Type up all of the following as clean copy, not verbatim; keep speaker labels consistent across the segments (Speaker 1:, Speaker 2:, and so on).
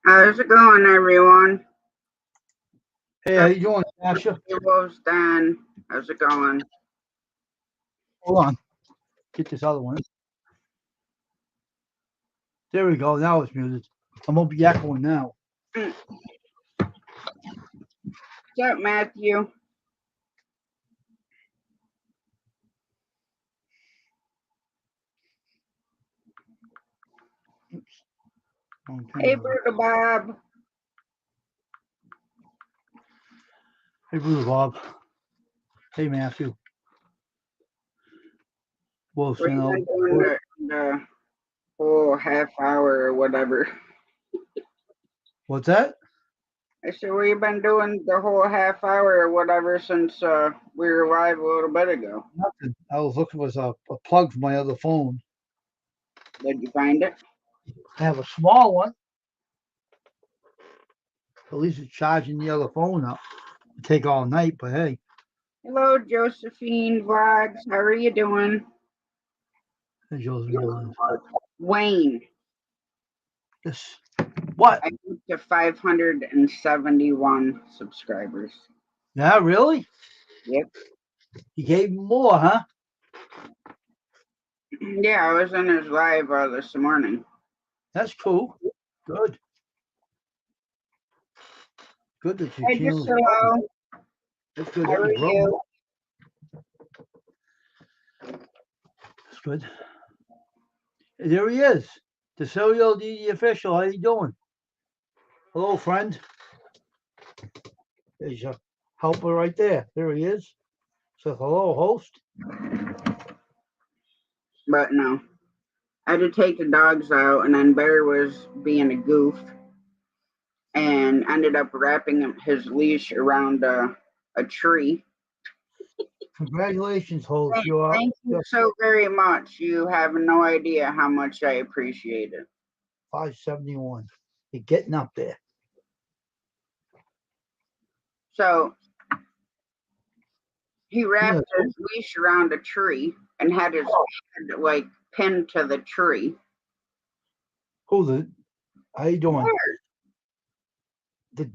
Speaker 1: How's it going, everyone?
Speaker 2: Hey, how you doing, Asha?
Speaker 1: Wolves Dan. How's it going?
Speaker 2: Hold on. Get this other one. There we go. Now it's muted. I'm gonna be echoing now.
Speaker 1: What's up, Matthew?
Speaker 2: Oops.
Speaker 1: Hey, Brutal Bob.
Speaker 2: Hey, Bruce Bob. Hey, Matthew. Wolf
Speaker 1: What you
Speaker 2: sent out.
Speaker 1: been doing the whole half hour or whatever?
Speaker 2: What's that?
Speaker 1: I said, what you been doing the whole half hour or whatever since we were live a little bit ago?
Speaker 2: Nothing. I was looking for a plug for my other phone.
Speaker 1: Did you find it?
Speaker 2: I have a small one. At least it's charging the other phone up. It'll take all night, but hey.
Speaker 1: Hello, Josephine Vlogs. How are you doing?
Speaker 2: Hey, Josephine.
Speaker 1: Wayne.
Speaker 2: This. What?
Speaker 1: I moved to 571 subscribers.
Speaker 2: Yeah, really?
Speaker 1: Yep.
Speaker 2: He gave me more, huh?
Speaker 1: Yeah, I was in his live this morning.
Speaker 2: That's cool. Good. Good that your
Speaker 1: Hey, just
Speaker 2: channel's growing.
Speaker 1: hello.
Speaker 2: That's good
Speaker 1: How
Speaker 2: that
Speaker 1: are
Speaker 2: you're growing.
Speaker 1: you?
Speaker 2: That's good. There he is. The Serial DD official. How you doing? Hello, friend. There's your helper right there. There he is. Says hello, host.
Speaker 1: But no, I had to take the dogs out, and then Bear was being a goof and ended up wrapping his leash around a tree.
Speaker 2: Congratulations, host.
Speaker 1: Thank you so very much. You have no idea how much I appreciate it.
Speaker 2: 571. You're getting up there.
Speaker 1: So he wrapped his leash around a tree and had his head like pinned to the tree.
Speaker 2: Who's it? How you doing?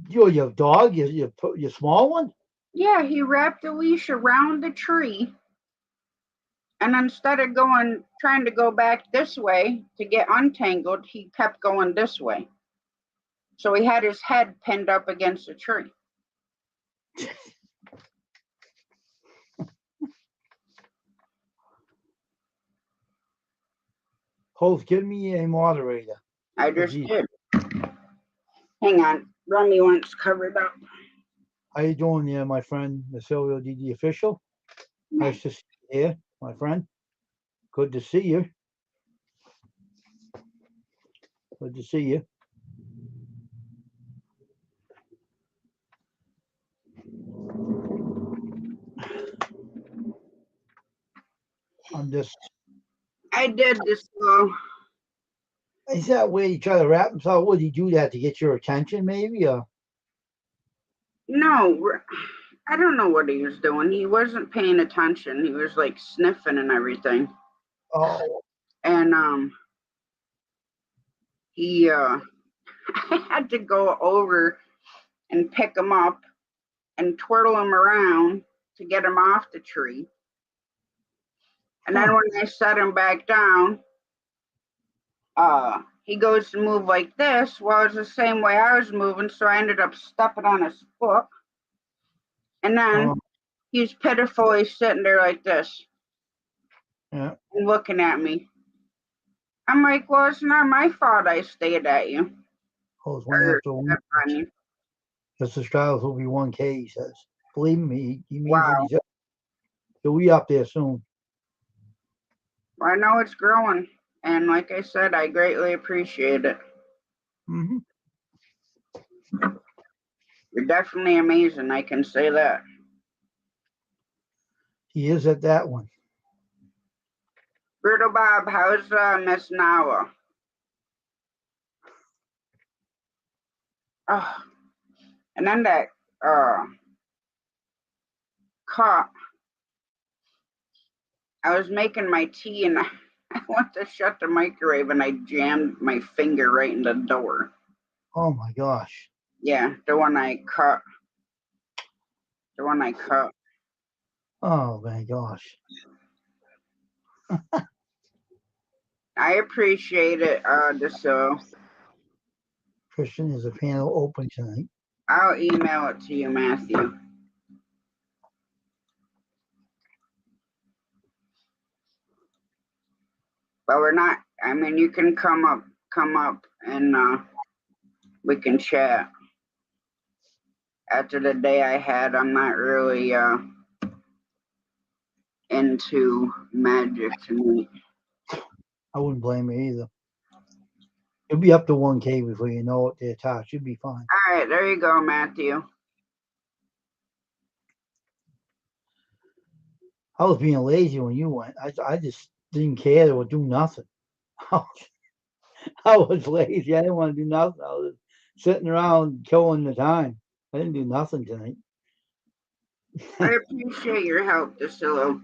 Speaker 2: Your dog? Your small one?
Speaker 1: Yeah, he wrapped the leash around the tree, and instead of trying to go back this way to get untangled, he kept going this way. So he had his head pinned up against a tree.
Speaker 2: Host, give me a moderator.
Speaker 1: I just did. Hang on. Rummy wants covered up.
Speaker 2: How you doing there, my friend, the Serial DD official? Nice to see you here, my friend. Good to see you. Good to see you.
Speaker 1: I did this.
Speaker 2: Is that where he tried to wrap himself? Would he do that to get your attention, maybe?
Speaker 1: No, I don't know what he was doing. He wasn't paying attention. He was like sniffing and everything.
Speaker 2: Oh.
Speaker 1: And he I had to go over and pick him up and twirl him around to get him off the tree. And then when I set him back down, he goes to move like this. Well, it's the same way I was moving, so I ended up stepping on his foot. And then he's pitifully sitting there like this, and looking at me. I'm like, well, it's not my fault I stayed at you.
Speaker 2: Oh, it's one after one. The subscribers will be 1K, he says. Believe me, he means what he says. He'll be up there soon.
Speaker 1: Well, I know it's growing. And like I said, I greatly appreciate it.
Speaker 2: Mm-hmm.
Speaker 1: You're definitely amazing. I can say that.
Speaker 2: He is at that one.
Speaker 1: Brutal Bob, how's Miss Nawa? Oh, and then that caught. I was making my tea and I went to shut the microwave and I jammed my finger right in the door.
Speaker 2: Oh my gosh.
Speaker 1: Yeah, the one I cut. The one I cut.
Speaker 2: Oh my gosh.
Speaker 1: I appreciate it, so
Speaker 2: Christian, is the panel open tonight?
Speaker 1: I'll email it to you, Matthew. But we're not, I mean, you can come up and we can chat. After the day I had, I'm not really into magic tonight.
Speaker 2: I wouldn't blame you either. You'll be up to 1K before you know it there, Tosh. You'll be fine.
Speaker 1: All right, there you go, Matthew.
Speaker 2: I was being lazy when you went. I just didn't care or do nothing. I was lazy. I didn't want to do nothing. I was sitting around killing the time. I didn't do nothing tonight.
Speaker 1: I appreciate your help, Drusilla.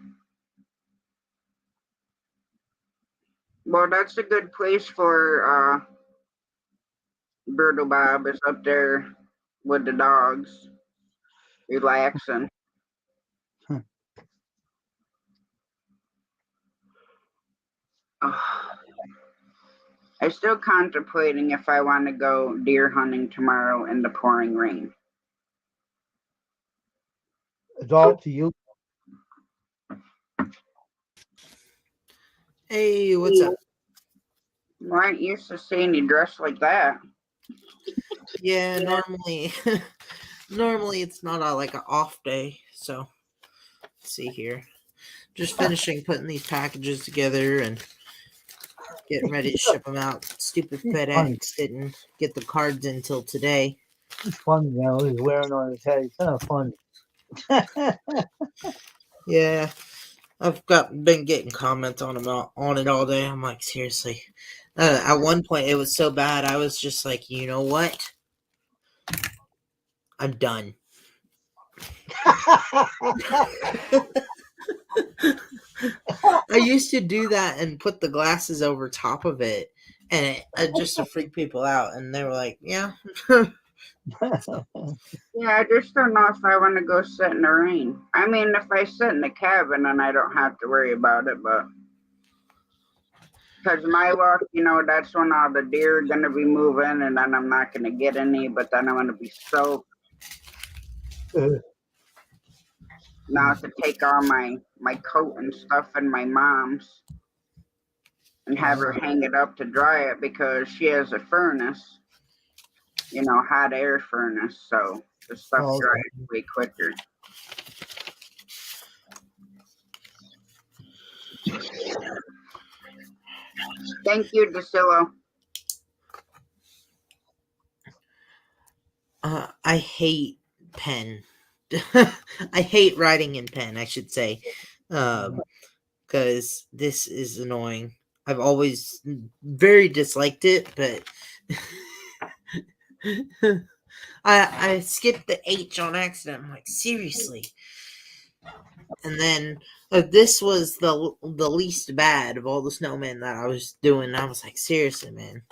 Speaker 1: Well, that's a good place for Bertle Bob is up there with the dogs, relaxing. I'm still contemplating if I want to go deer hunting tomorrow in the pouring rain.
Speaker 2: It's all up to you.
Speaker 3: Hey, what's up?
Speaker 1: Well, I ain't used to seeing you dressed like that.
Speaker 3: Yeah, normally it's not like an off day. So let's see here. Just finishing putting these packages together and getting ready to ship them out. Stupid FedEx didn't get the cards until today.
Speaker 2: It's funny now. He's wearing on his head. It's kind of fun.
Speaker 3: Yeah, I've been getting comments on it all day. I'm like, seriously. At one point, it was so bad. I was just like, you know what? I'm done. I used to do that and put the glasses over top of it, and just to freak people out. And they were like, "Yeah." So,
Speaker 1: Yeah, I just don't know if I want to go sit in the rain. I mean, if I sit in the cabin, then I don't have to worry about it, but because my luck, that's when all the deer are going to be moving, and then I'm not going to get any, but then I'm going to be soaked. Now I have to take all my coat and stuff and my mom's and have her hang it up to dry it because she has a furnace, hot air furnace, so the stuff dries way quicker. Thank you, Drusilla.
Speaker 3: I hate pen. I hate writing in pen, I should say, because this is annoying. I've always very disliked it, but I skipped the H on accident. I'm like, seriously. And then this was the least bad of all the snowmen that I was doing. I was like, seriously, man.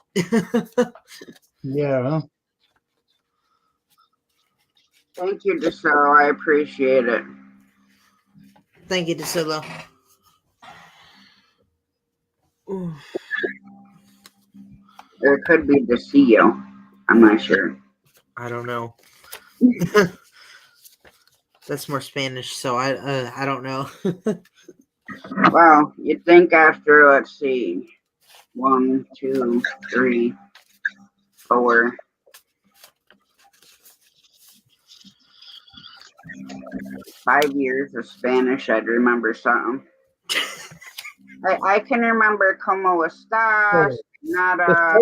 Speaker 2: Yeah.
Speaker 1: Thank you, Drusilla. I appreciate it.
Speaker 3: Thank you, DeSillo.
Speaker 1: It could be DeCillo. I'm not sure.
Speaker 3: I don't know. That's more Spanish, so I don't know.
Speaker 1: Well, you'd think after, let's see, 1, 2, 3, 4, 5 years of Spanish, I'd remember something. I can remember como estás, nada.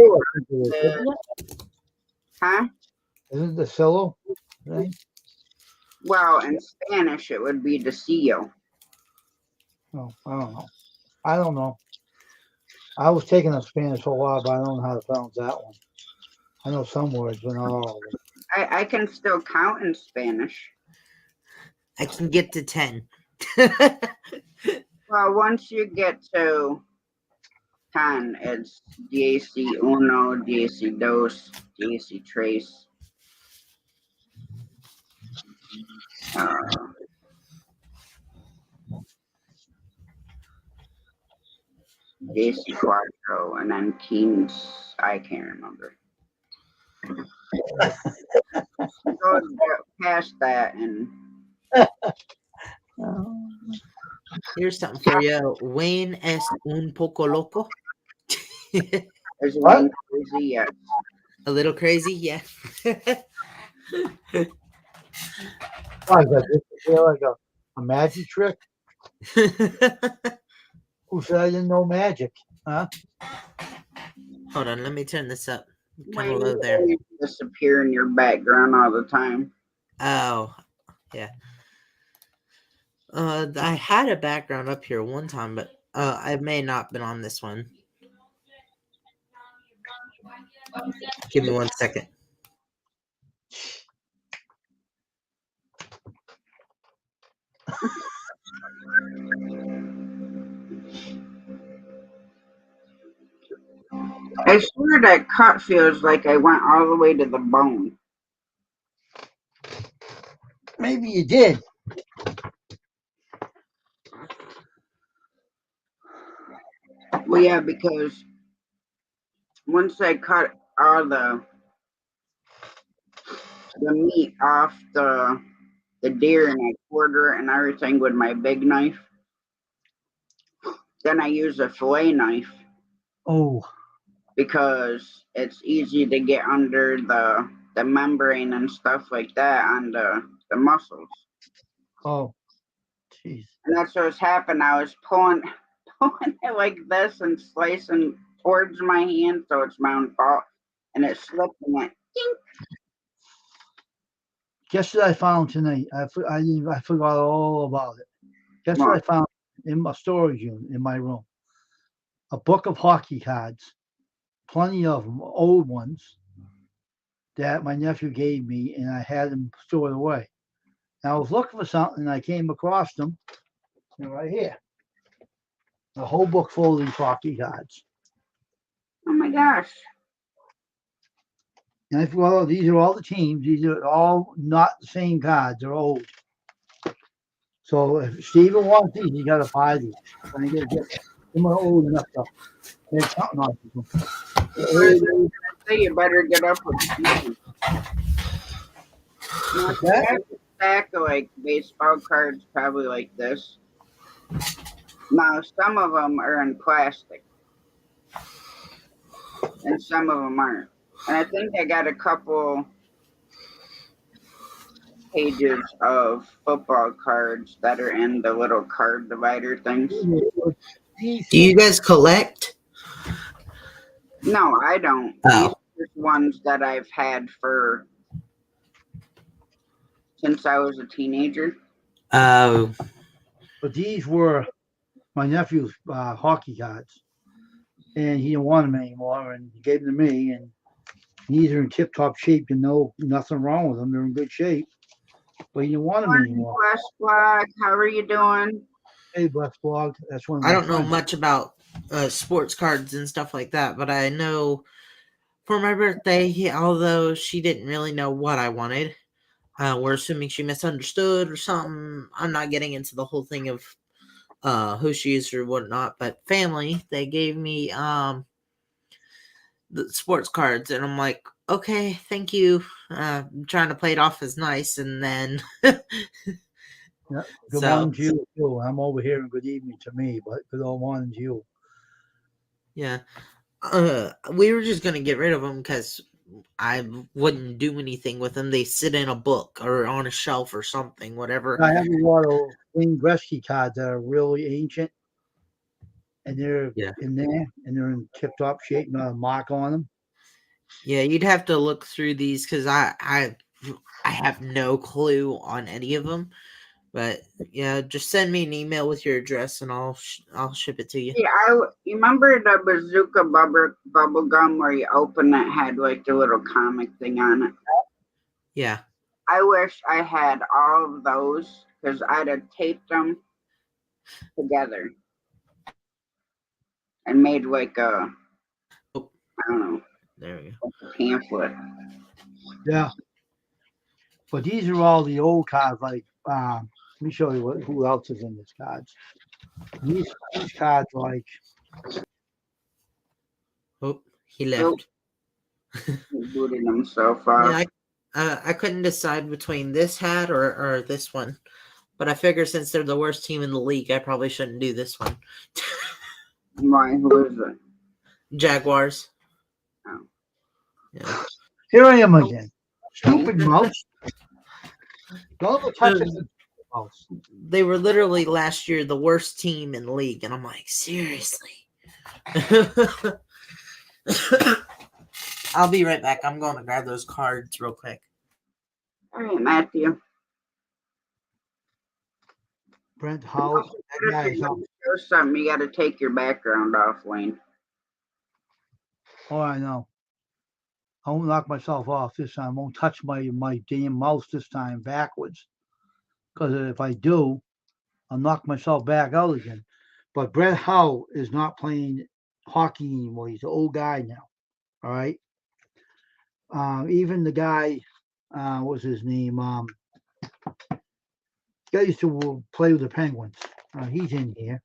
Speaker 1: Huh?
Speaker 2: Isn't the solo? Right?
Speaker 1: Well, in Spanish, it would be DeCillo.
Speaker 2: Oh, I don't know. I don't know. I was taking up Spanish for a while, but I don't know how to pronounce that one. I know some words, but not all of them.
Speaker 1: I can still count in Spanish.
Speaker 3: I can get to 10.
Speaker 1: Well, once you get to 10. It's DAC Uno, DAC Dos, DAC Trace. DAC Quattro, and then Kings. I can't remember. Go past that and
Speaker 3: Here's something for you. Wayne es un poco loco.
Speaker 1: there's
Speaker 2: What?
Speaker 1: Wayne Crazy. Yes.
Speaker 3: A little crazy, yeah.
Speaker 2: Why, is that just like a magic trick? Who said I didn't know magic? Huh?
Speaker 3: Hold on, let me turn this up. Kind
Speaker 1: Wayne
Speaker 3: of low there.
Speaker 1: always disappear in your background all the time.
Speaker 3: Oh, yeah. I had a background up here one time, but I may not have been on this one. Give me 1 second.
Speaker 1: I swear that cut feels like I went all the way to the bone.
Speaker 2: Maybe you did.
Speaker 1: Well, yeah, because once I cut all the meat off the deer and I quarter it and everything with my big knife, then I use a fillet knife
Speaker 2: Oh,
Speaker 1: because it's easy to get under the membrane and stuff like that on the muscles.
Speaker 2: oh, jeez.
Speaker 1: And that's what's happened. I was pulling it like this and slicing towards my hand, so it's my own fault. And it slipped and went ding.
Speaker 2: Guess what I found tonight? I forgot all about it. Guess what I found in my storage unit in my room? A book of hockey cards, plenty of them, old ones that my nephew gave me, and I had them stored away. And I was looking for something, and I came across them, and right here, a whole book full of these hockey cards.
Speaker 1: Oh my gosh.
Speaker 2: And I thought, well, these are all the teams. These are all not the same cards. They're old. So if Steven wants these, you got to buy these. I get them are old enough to make something out of them.
Speaker 1: Say you better get up with Steven. I have a stack of like baseball cards, probably like this. Now some of them are in plastic, and some of them aren't. And I think I got a couple pages of football cards that are in the little card divider things.
Speaker 3: Do you guys collect?
Speaker 1: No, I don't.
Speaker 3: Oh.
Speaker 1: These are just ones that I've had since I was a teenager.
Speaker 3: Oh.
Speaker 2: But these were my nephew's hockey cards, and he didn't want them anymore, and he gave them to me. And these are in tip-top shape. Nothing wrong with them. They're in good shape. But he didn't want them anymore.
Speaker 1: Bless Black, how are you doing?
Speaker 2: Hey, Bless Blog. That's one of my
Speaker 3: I don't know
Speaker 2: friends.
Speaker 3: much about sports cards and stuff like that, but I know for my birthday, although she didn't really know what I wanted, we're assuming she misunderstood or something. I'm not getting into the whole thing of who she is or whatnot, but family, they gave me the sports cards, and I'm like, okay, thank you. I'm trying to play it off as nice, and then
Speaker 2: Yeah, good morning to you too. I'm over here and good evening to me, but good old morning to you.
Speaker 3: Yeah. We were just gonna get rid of them because I wouldn't do anything with them. They sit in a book or on a shelf or something, whatever.
Speaker 2: I have a lot of Wayne Gretzky cards that are really ancient, and they're in there, and they're in tip-top shape, not a mark on them.
Speaker 3: Yeah, you'd have to look through these because I have no clue on any of them. But yeah, just send me an email with your address and I'll ship it to you.
Speaker 1: Yeah, you remember the bazooka bubble gum where you open it had like the little comic thing on it?
Speaker 3: Yeah.
Speaker 1: I wish I had all of those because I'd have taped them together. and made like a,
Speaker 3: Oh,
Speaker 1: I don't know,
Speaker 3: there we go.
Speaker 1: like a pamphlet.
Speaker 2: Yeah. But these are all the old cards. Like, let me show you who else is in this cards. These cards, like,
Speaker 3: Oh, he
Speaker 1: Oh,
Speaker 3: left.
Speaker 1: he booted himself off.
Speaker 3: Yeah, I couldn't decide between this hat or this one. But I figure since they're the worst team in the league, I probably shouldn't do this one.
Speaker 1: Why? Who is it?
Speaker 3: Jaguars.
Speaker 1: Oh.
Speaker 3: Yeah.
Speaker 2: here I am again. Stupid mouse. Don't ever touch it. Mouse.
Speaker 3: They were literally last year the worst team in the league, and I'm like, seriously. I'll be right back. I'm going to grab those cards real quick.
Speaker 1: All right, Matthew.
Speaker 2: Brent House. That guy is on.
Speaker 1: There's something you got to take your background off, Wayne.
Speaker 2: Oh, I know. I won't knock myself off this time. I won't touch my damn mouse this time backwards. Because if I do, I'll knock myself back out again. But Brett Howe is not playing hockey anymore. He's an old guy now. All right. Even the guy, what's his name? Guy used to play with the Penguins. He's in here.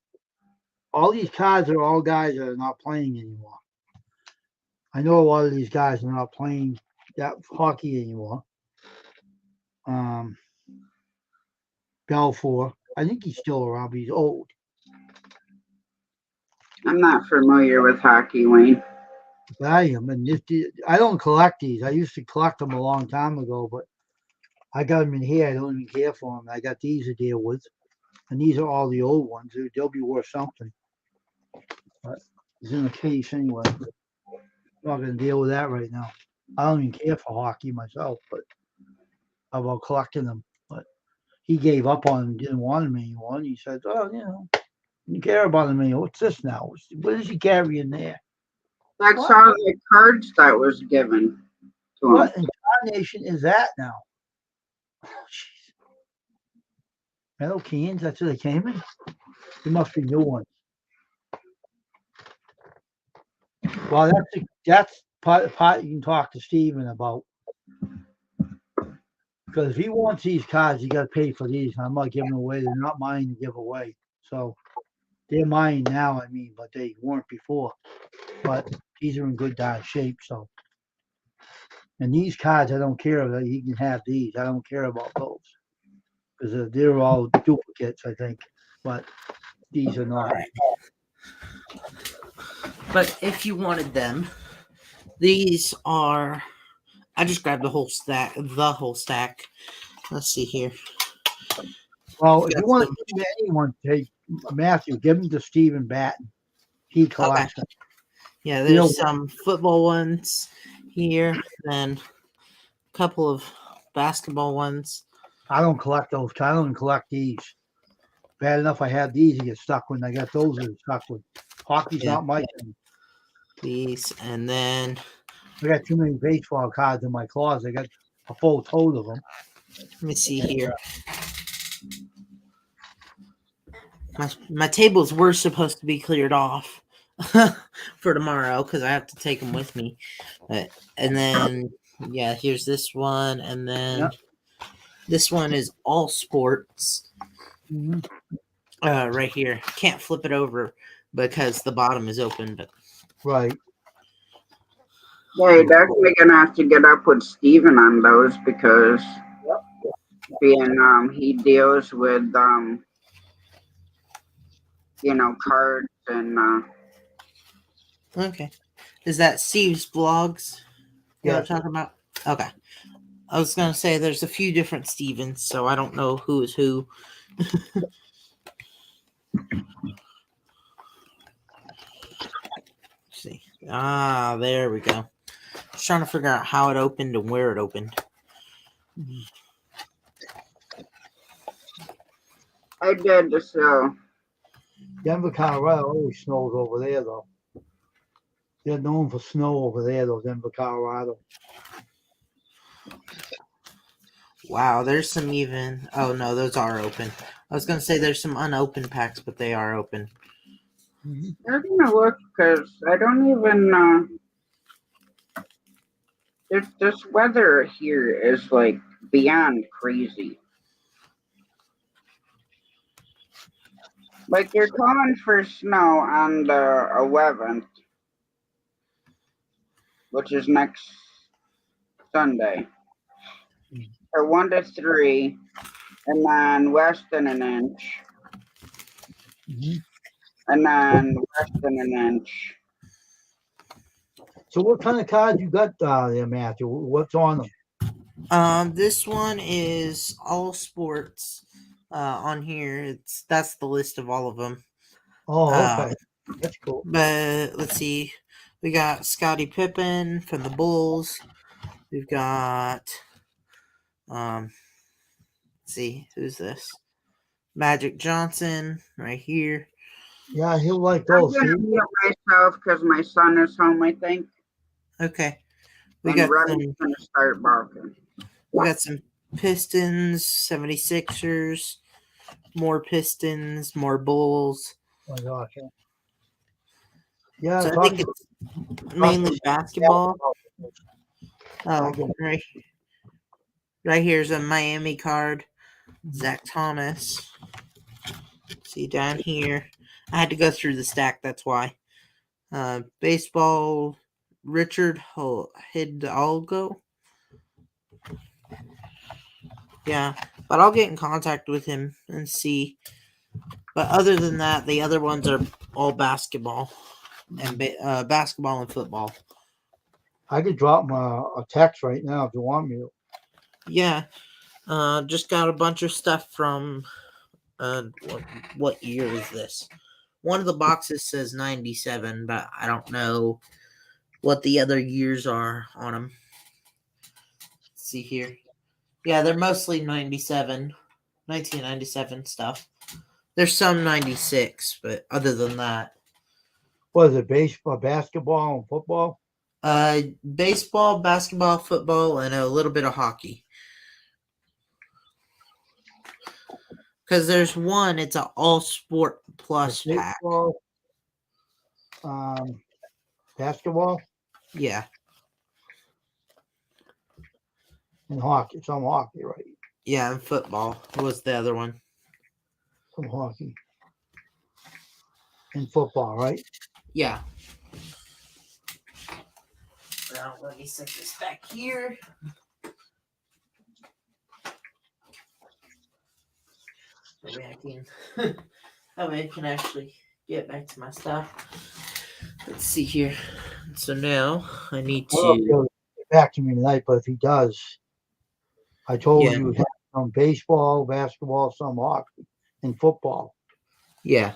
Speaker 2: All these cards are all guys that are not playing anymore. I know a lot of these guys are not playing that hockey anymore. Balfour, I think he's still around, but he's old.
Speaker 1: I'm not familiar with hockey, Wayne.
Speaker 2: But I am, and I don't collect these. I used to collect them a long time ago, but I got them in here. I don't even care for them. I got these to deal with, and these are all the old ones. They'll be worth something. But it's in the case anyway. I'm not going to deal with that right now. I don't even care for hockey myself, but about collecting them. But he gave up on them, didn't want them anymore. And he said, "Oh, you care about them anymore. What's this now? What is he carrying there?"
Speaker 1: That's
Speaker 2: What?
Speaker 1: all the cards that was given to him.
Speaker 2: What incarnation is that now? Oh, jeez. Metal cans, that's what they came in? There must be new ones. Well, that's part you can talk to Steven about. Because if he wants these cards, you got to pay for these. I'm not giving them away. They're not mine to give away. So they're mine now, but they weren't before. But these are in good shape. So, and these cards, I don't care that he can have these. I don't care about those because they're all duplicates, I think. But these are not.
Speaker 3: Right. But if you wanted them, these are. I just grabbed the whole stack. Let's see here.
Speaker 2: Well, if you want to give anyone, take Matthew, give them to Stephen Batten. He collects them.
Speaker 3: Yeah, there's some football ones here, then a couple of basketball ones.
Speaker 2: I don't collect those. I don't even collect these. Bad enough I had these to get stuck with. I got those to get stuck with. Hockey's not my thing.
Speaker 3: These, and then
Speaker 2: I got too many baseball cards in my closet. I got a full tote of them.
Speaker 3: Let me see here. My tables were supposed to be cleared off for tomorrow because I have to take them with me. And then, here's this one. And then this one is all sports.
Speaker 2: Mm-hmm.
Speaker 3: Right here. Can't flip it over because the bottom is open. But
Speaker 2: right.
Speaker 1: Yeah, you're definitely going to have to get up with Steven on those because being he deals with cards and
Speaker 3: okay. Is that Steve's vlogs you're talking about? Okay. I was gonna say there's a few different Stevens, so I don't know who is who. Let's see. There we go. Just trying to figure out how it opened and where it opened.
Speaker 1: I did the show.
Speaker 2: Denver, Colorado always snows over there, though. They're known for snow over there, though, Denver, Colorado.
Speaker 3: Wow, there's some oh no, those are open. I was going to say there's some unopened packs, but they are open.
Speaker 2: Mhm.
Speaker 1: They're gonna look because I don't even. This weather here is like beyond crazy. Like they're calling for snow on the 11th, which is next Sunday,
Speaker 2: Mm.
Speaker 1: or 1 to 3, and then Weston an inch,
Speaker 2: Mhm.
Speaker 1: and then Weston an inch.
Speaker 2: So what kind of cards you got there, Matthew? What's on them?
Speaker 3: This one is all sports. On here, that's the list of all of them.
Speaker 2: Oh,
Speaker 3: Uh,
Speaker 2: okay. That's cool.
Speaker 3: but let's see, we got Scottie Pippen from the Bulls. We've got let's see, who's this? Magic Johnson right here.
Speaker 2: Yeah, he'll like
Speaker 1: I'm
Speaker 2: those.
Speaker 1: gonna
Speaker 2: See?
Speaker 1: mute myself because my son is home, I think,
Speaker 3: Okay, we
Speaker 1: and
Speaker 3: got
Speaker 1: Red's
Speaker 3: some.
Speaker 1: gonna start barking.
Speaker 3: We got some Pistons, 76ers, more Pistons, more Bulls.
Speaker 2: Oh my gosh. Yeah, yeah
Speaker 3: So I
Speaker 2: talk
Speaker 3: think
Speaker 2: to
Speaker 3: it's mainly basketball.
Speaker 2: I
Speaker 3: Oh,
Speaker 2: get
Speaker 3: right here's a Miami card. Zach Thomas. See down here. I had to go through the stack, that's why. Baseball, Richard Hidalgo. Yeah, but I'll get in contact with him and see. But other than that, the other ones are all basketball and basketball and football.
Speaker 2: I could drop my a text right now if you want me to.
Speaker 3: Yeah, just got a bunch of stuff from. What year is this? One of the boxes says 97, but I don't know what the other years are on them. Let's see here. Yeah, they're mostly 97, 1997 stuff. There's some 96, but other than that,
Speaker 2: What is it? Baseball, basketball, and football?
Speaker 3: baseball, basketball, football, and a little bit of hockey. Because there's one, it's an all sport plus pack.
Speaker 2: Baseball, um, basketball,
Speaker 3: Yeah,
Speaker 2: and hockey. Some hockey, right?
Speaker 3: yeah, and football was the other one.
Speaker 2: Some hockey and football, right?
Speaker 3: Yeah. Now, let me set this back here. That way I can actually get back to my stuff. Let's see here. So now I need
Speaker 2: I don't know if
Speaker 3: to.
Speaker 2: he'll get back to me tonight, but if he does, I told
Speaker 3: Yeah,
Speaker 2: him you would have some baseball, basketball, some hockey, and football.
Speaker 3: yeah.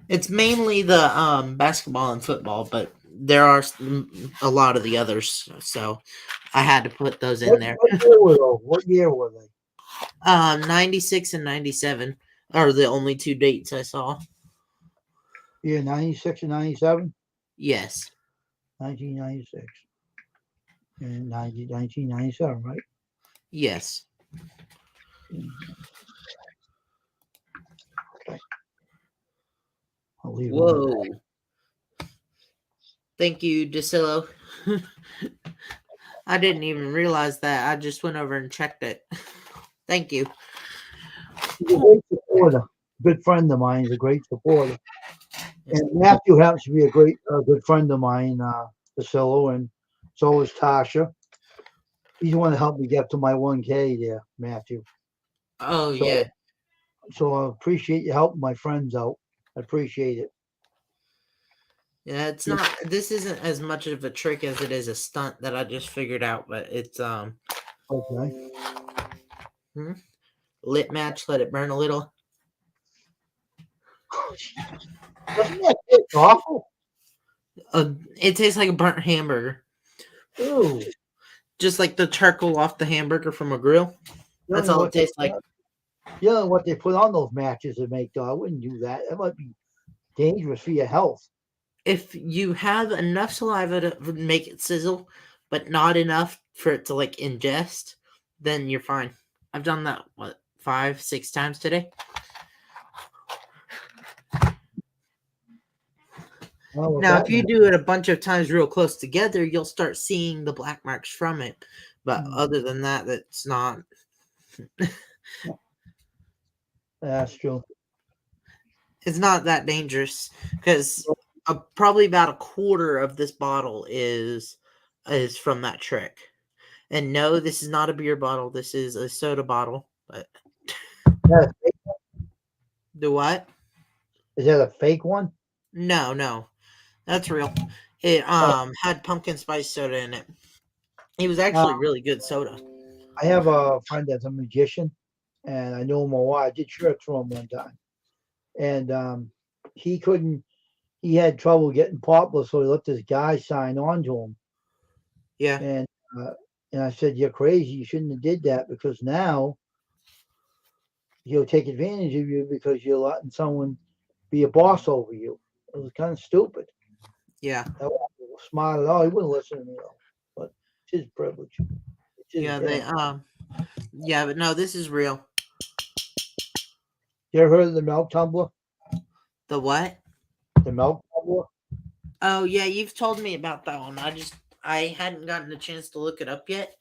Speaker 3: It's mainly the basketball and football, but there are a lot of the others, so I had to put those in there.
Speaker 2: What year were they?
Speaker 3: 96 and 97 are the only two dates I saw.
Speaker 2: Yeah, 96 and 97?
Speaker 3: Yes.
Speaker 2: 1996 and 1997, right?
Speaker 3: Yes.
Speaker 2: Okay. I'll leave them.
Speaker 3: Whoa. Thank you, DeCillo. I didn't even realize that. I just went over and checked it. Thank you.
Speaker 2: He's a great supporter. Good friend of mine. He's a great supporter. And Matthew happens to be a good friend of mine, Priscilla, and so is Tasha. He's the one that helped me get to my 1K there, Matthew.
Speaker 3: Oh,
Speaker 2: So,
Speaker 3: yeah.
Speaker 2: so I appreciate you helping my friends out. I appreciate it.
Speaker 3: Yeah, it's not. This isn't as much of a trick as it is a stunt that I just figured out, but it's
Speaker 2: Okay.
Speaker 3: lit match, let it burn a little.
Speaker 2: Doesn't that taste awful?
Speaker 3: It tastes like a burnt hamburger,
Speaker 2: Ew.
Speaker 3: just like the charcoal off the hamburger from a grill.
Speaker 2: You
Speaker 3: That's
Speaker 2: don't know
Speaker 3: all it
Speaker 2: what they
Speaker 3: tastes like.
Speaker 2: you don't know what they put on those matches to make though. I wouldn't do that. That might be dangerous for your health.
Speaker 3: If you have enough saliva to make it sizzle, but not enough for it to like ingest, then you're fine. I've done that 5, 6 times today. Now, if you do it a bunch of times real close together, you'll start seeing the black marks from it. But other than that, that's not.
Speaker 2: That's true.
Speaker 3: It's not that dangerous because probably about a quarter of this bottle is from that trick. And no, this is not a beer bottle. This is a soda bottle. But the what?
Speaker 2: Is that a fake one?
Speaker 3: No, that's real. It had pumpkin spice soda in it. It was actually really good soda.
Speaker 2: I have a friend that's a magician, and I know him a while. I did tricks for him one time, and he had trouble getting popular, so he let this guy sign on to him.
Speaker 3: Yeah.
Speaker 2: And I said, "You're crazy. You shouldn't have did that because now he'll take advantage of you because you're letting someone be a boss over you." It was kind of stupid.
Speaker 3: Yeah.
Speaker 2: That wasn't smart at all. He wouldn't listen to me though, but it's his privilege.
Speaker 3: Yeah, but no, this is real.
Speaker 2: You ever heard of the milk tumbler?
Speaker 3: The what?
Speaker 2: The milk tumbler?
Speaker 3: Oh yeah, you've told me about that one. I hadn't gotten a chance to look it up yet.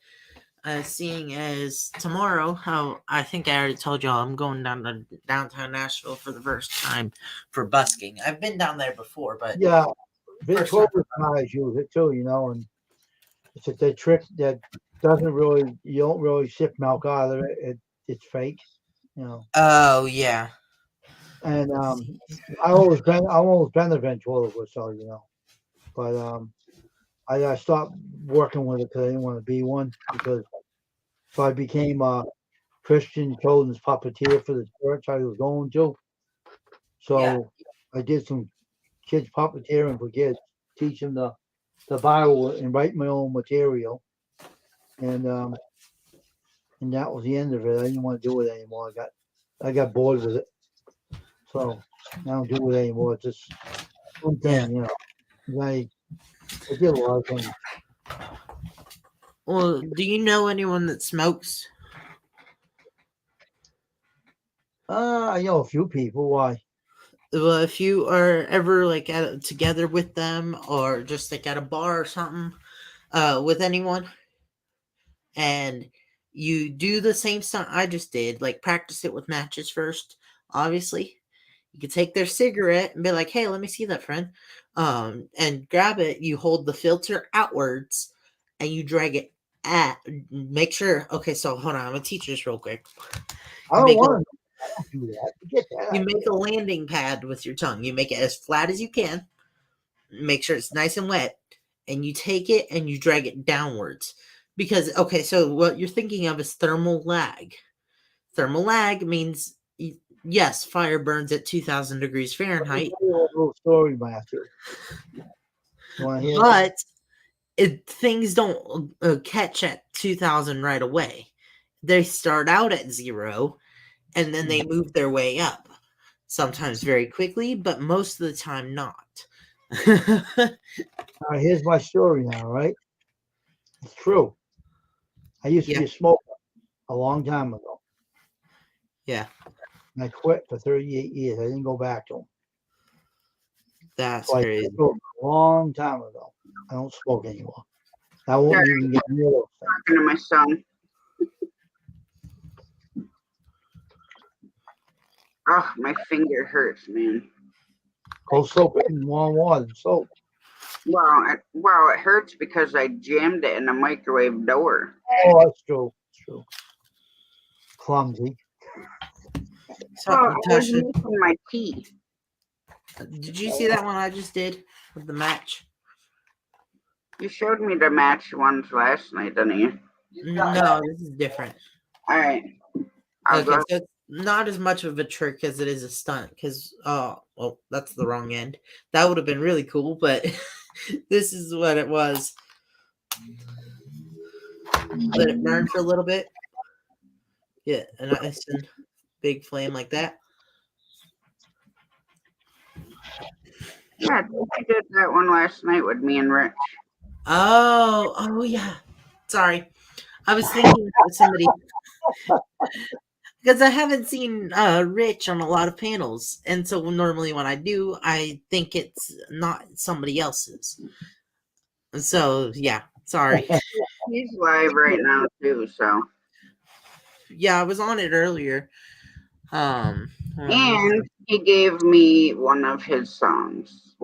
Speaker 3: Seeing as tomorrow, how I think I already told y'all I'm going down to downtown Nashville for the first time for busking. I've been down there before, but
Speaker 2: yeah, Vince guys use it too, and it's a trick that doesn't really, you don't really sip milk out of it. It's fake,
Speaker 3: Oh yeah.
Speaker 2: And I've almost been a ventriloquist, so but I stopped working with it because I didn't want to be one so I became a Christian children's puppeteer for the church I was going to. So I did some kids puppeteering for kids, teach them the Bible and write my own material, and that was the end of it. I didn't want to do it anymore. I got bored with it, so I don't do it anymore. It's just one thing, I did a lot of things.
Speaker 3: Well, do you know anyone that smokes?
Speaker 2: I know a few people. Why?
Speaker 3: Well, if you are ever together with them or just at a bar or something, with anyone, and you do the same stuff I just did, practice it with matches first. Obviously, you could take their cigarette and be like, "Hey, let me see that, friend," and grab it. You hold the filter outwards, and you drag it Make sure. Okay, so hold on. I'm gonna teach you this real quick.
Speaker 2: I don't want to. Do that. Forget that.
Speaker 3: You make a landing pad with your tongue. You make it as flat as you can. Make sure it's nice and wet. And you take it and you drag it downwards. Because, okay, so what you're thinking of is thermal lag. Thermal lag means, yes, fire burns at 2,000 degrees Fahrenheit.
Speaker 2: A little story, Matthew.
Speaker 3: But things don't catch at 2,000 right away. They start out at 0. And then they move their way up, sometimes very quickly, but most of the time not.
Speaker 2: All right, here's my story now, right? It's true. I used to be a smoker a long time ago.
Speaker 3: Yeah.
Speaker 2: And I quit for 38 years. I didn't go back to them.
Speaker 3: That's crazy.
Speaker 2: A long time ago. I don't smoke anymore. I won't even get near those things.
Speaker 1: Talking to my son. Oh, my finger hurts, man.
Speaker 2: Cold soap and warm water and soap.
Speaker 1: Well, it hurts because I jammed it in the microwave door.
Speaker 2: Oh, that's true. That's true. Clumsy.
Speaker 3: So,
Speaker 1: I was making my tea.
Speaker 3: Did you see that one I just did with the match?
Speaker 1: You showed me the match ones last night, didn't you?
Speaker 3: No, this is different.
Speaker 1: All right.
Speaker 3: Okay, so it's not as much of a trick as it is a stunt because, well, that's the wrong end. That would have been really cool, but this is what it was. Let it burn for a little bit. Yeah, a nice and big flame like that.
Speaker 1: Yeah, I did that one last night with me and Rich.
Speaker 3: Oh yeah. Sorry. I was thinking of somebody. Because I haven't seen Rich on a lot of panels, and so normally when I do, I think it's not somebody else's. So yeah, sorry.
Speaker 1: He's live right now too, so.
Speaker 3: Yeah, I was on it earlier.
Speaker 1: And he gave me one of his songs.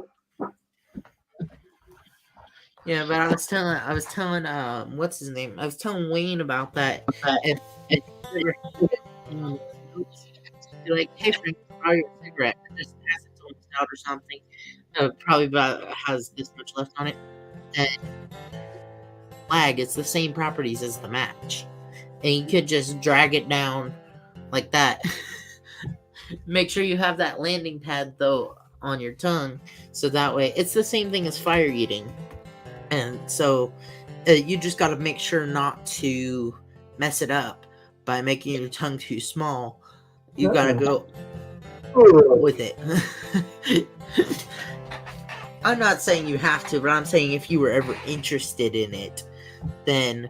Speaker 3: Yeah, but I was telling, what's his name? I was telling Wayne about that. If you're like, hey Frank, borrow your cigarette, and just pass it to him out or something. Probably about has this much left on it. And flag, it's the same properties as the match, and you could just drag it down like that. Make sure you have that landing pad though on your tongue, so that way it's the same thing as fire eating. And so you just got to make sure not to mess it up by making your tongue too small. You got to go with it. I'm not saying you have to, but I'm saying if you were ever interested in it, then,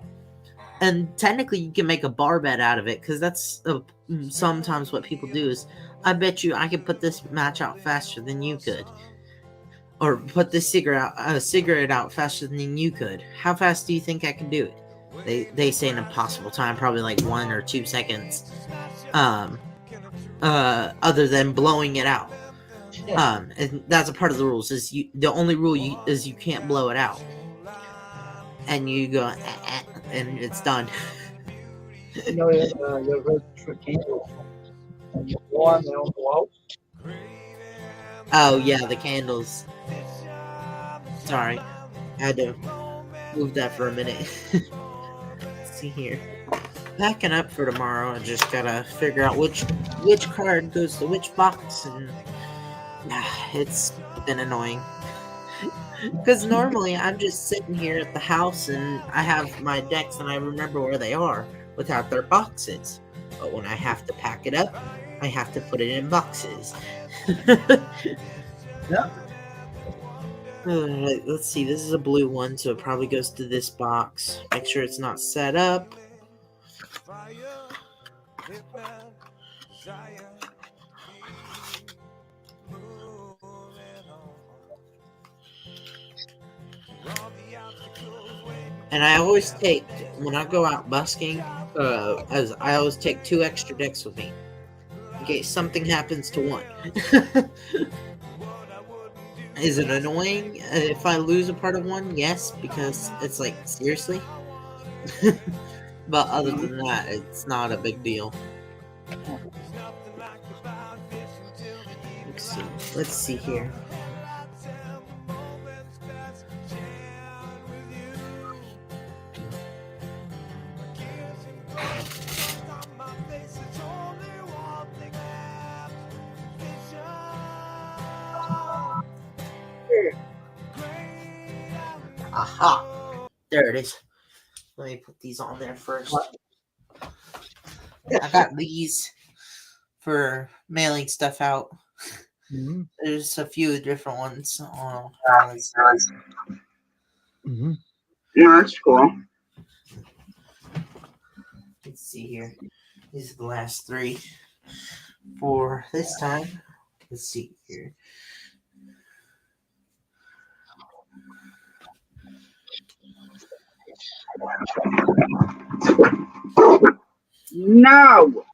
Speaker 3: and technically you can make a bar bet out of it, because that's sometimes what people do is, I bet you I could put this match out faster than you could. Or put this cigarette out faster than you could. How fast do you think I can do it? They say an impossible time, probably like 1 or 2 seconds. Other than blowing it out. And that's a part of the rules. The only rule is you can't blow it out. And you go and it's done.
Speaker 2: You know, you're very tricky. And you go on, they don't go out.
Speaker 3: Oh yeah, the candles. Sorry, I had to move that for a minute. Let's see here. Packing up for tomorrow. I just gotta figure out which card goes to which box, and it's been annoying. Because normally I'm just sitting here at the house and I have my decks and I remember where they are without their boxes. But when I have to pack it up, I have to put it in boxes.
Speaker 2: Yeah.
Speaker 3: Alright, let's see. This is a blue one, so it probably goes to this box. Make sure it's not set up. And I always take, when I go out busking, as I always take 2 extra decks with me, in case something happens to one. Is it annoying if I lose a part of one? Yes, because it's like, seriously? But other than that, it's not a big deal. Let's see here. Aha! There it is. Let me put these on there first. I got these for mailing stuff out.
Speaker 2: Mm-hmm.
Speaker 3: There's a few different ones.
Speaker 1: No, that's cool.
Speaker 3: Let's see here. These are the last 3 for this time. Let's see here.
Speaker 1: No.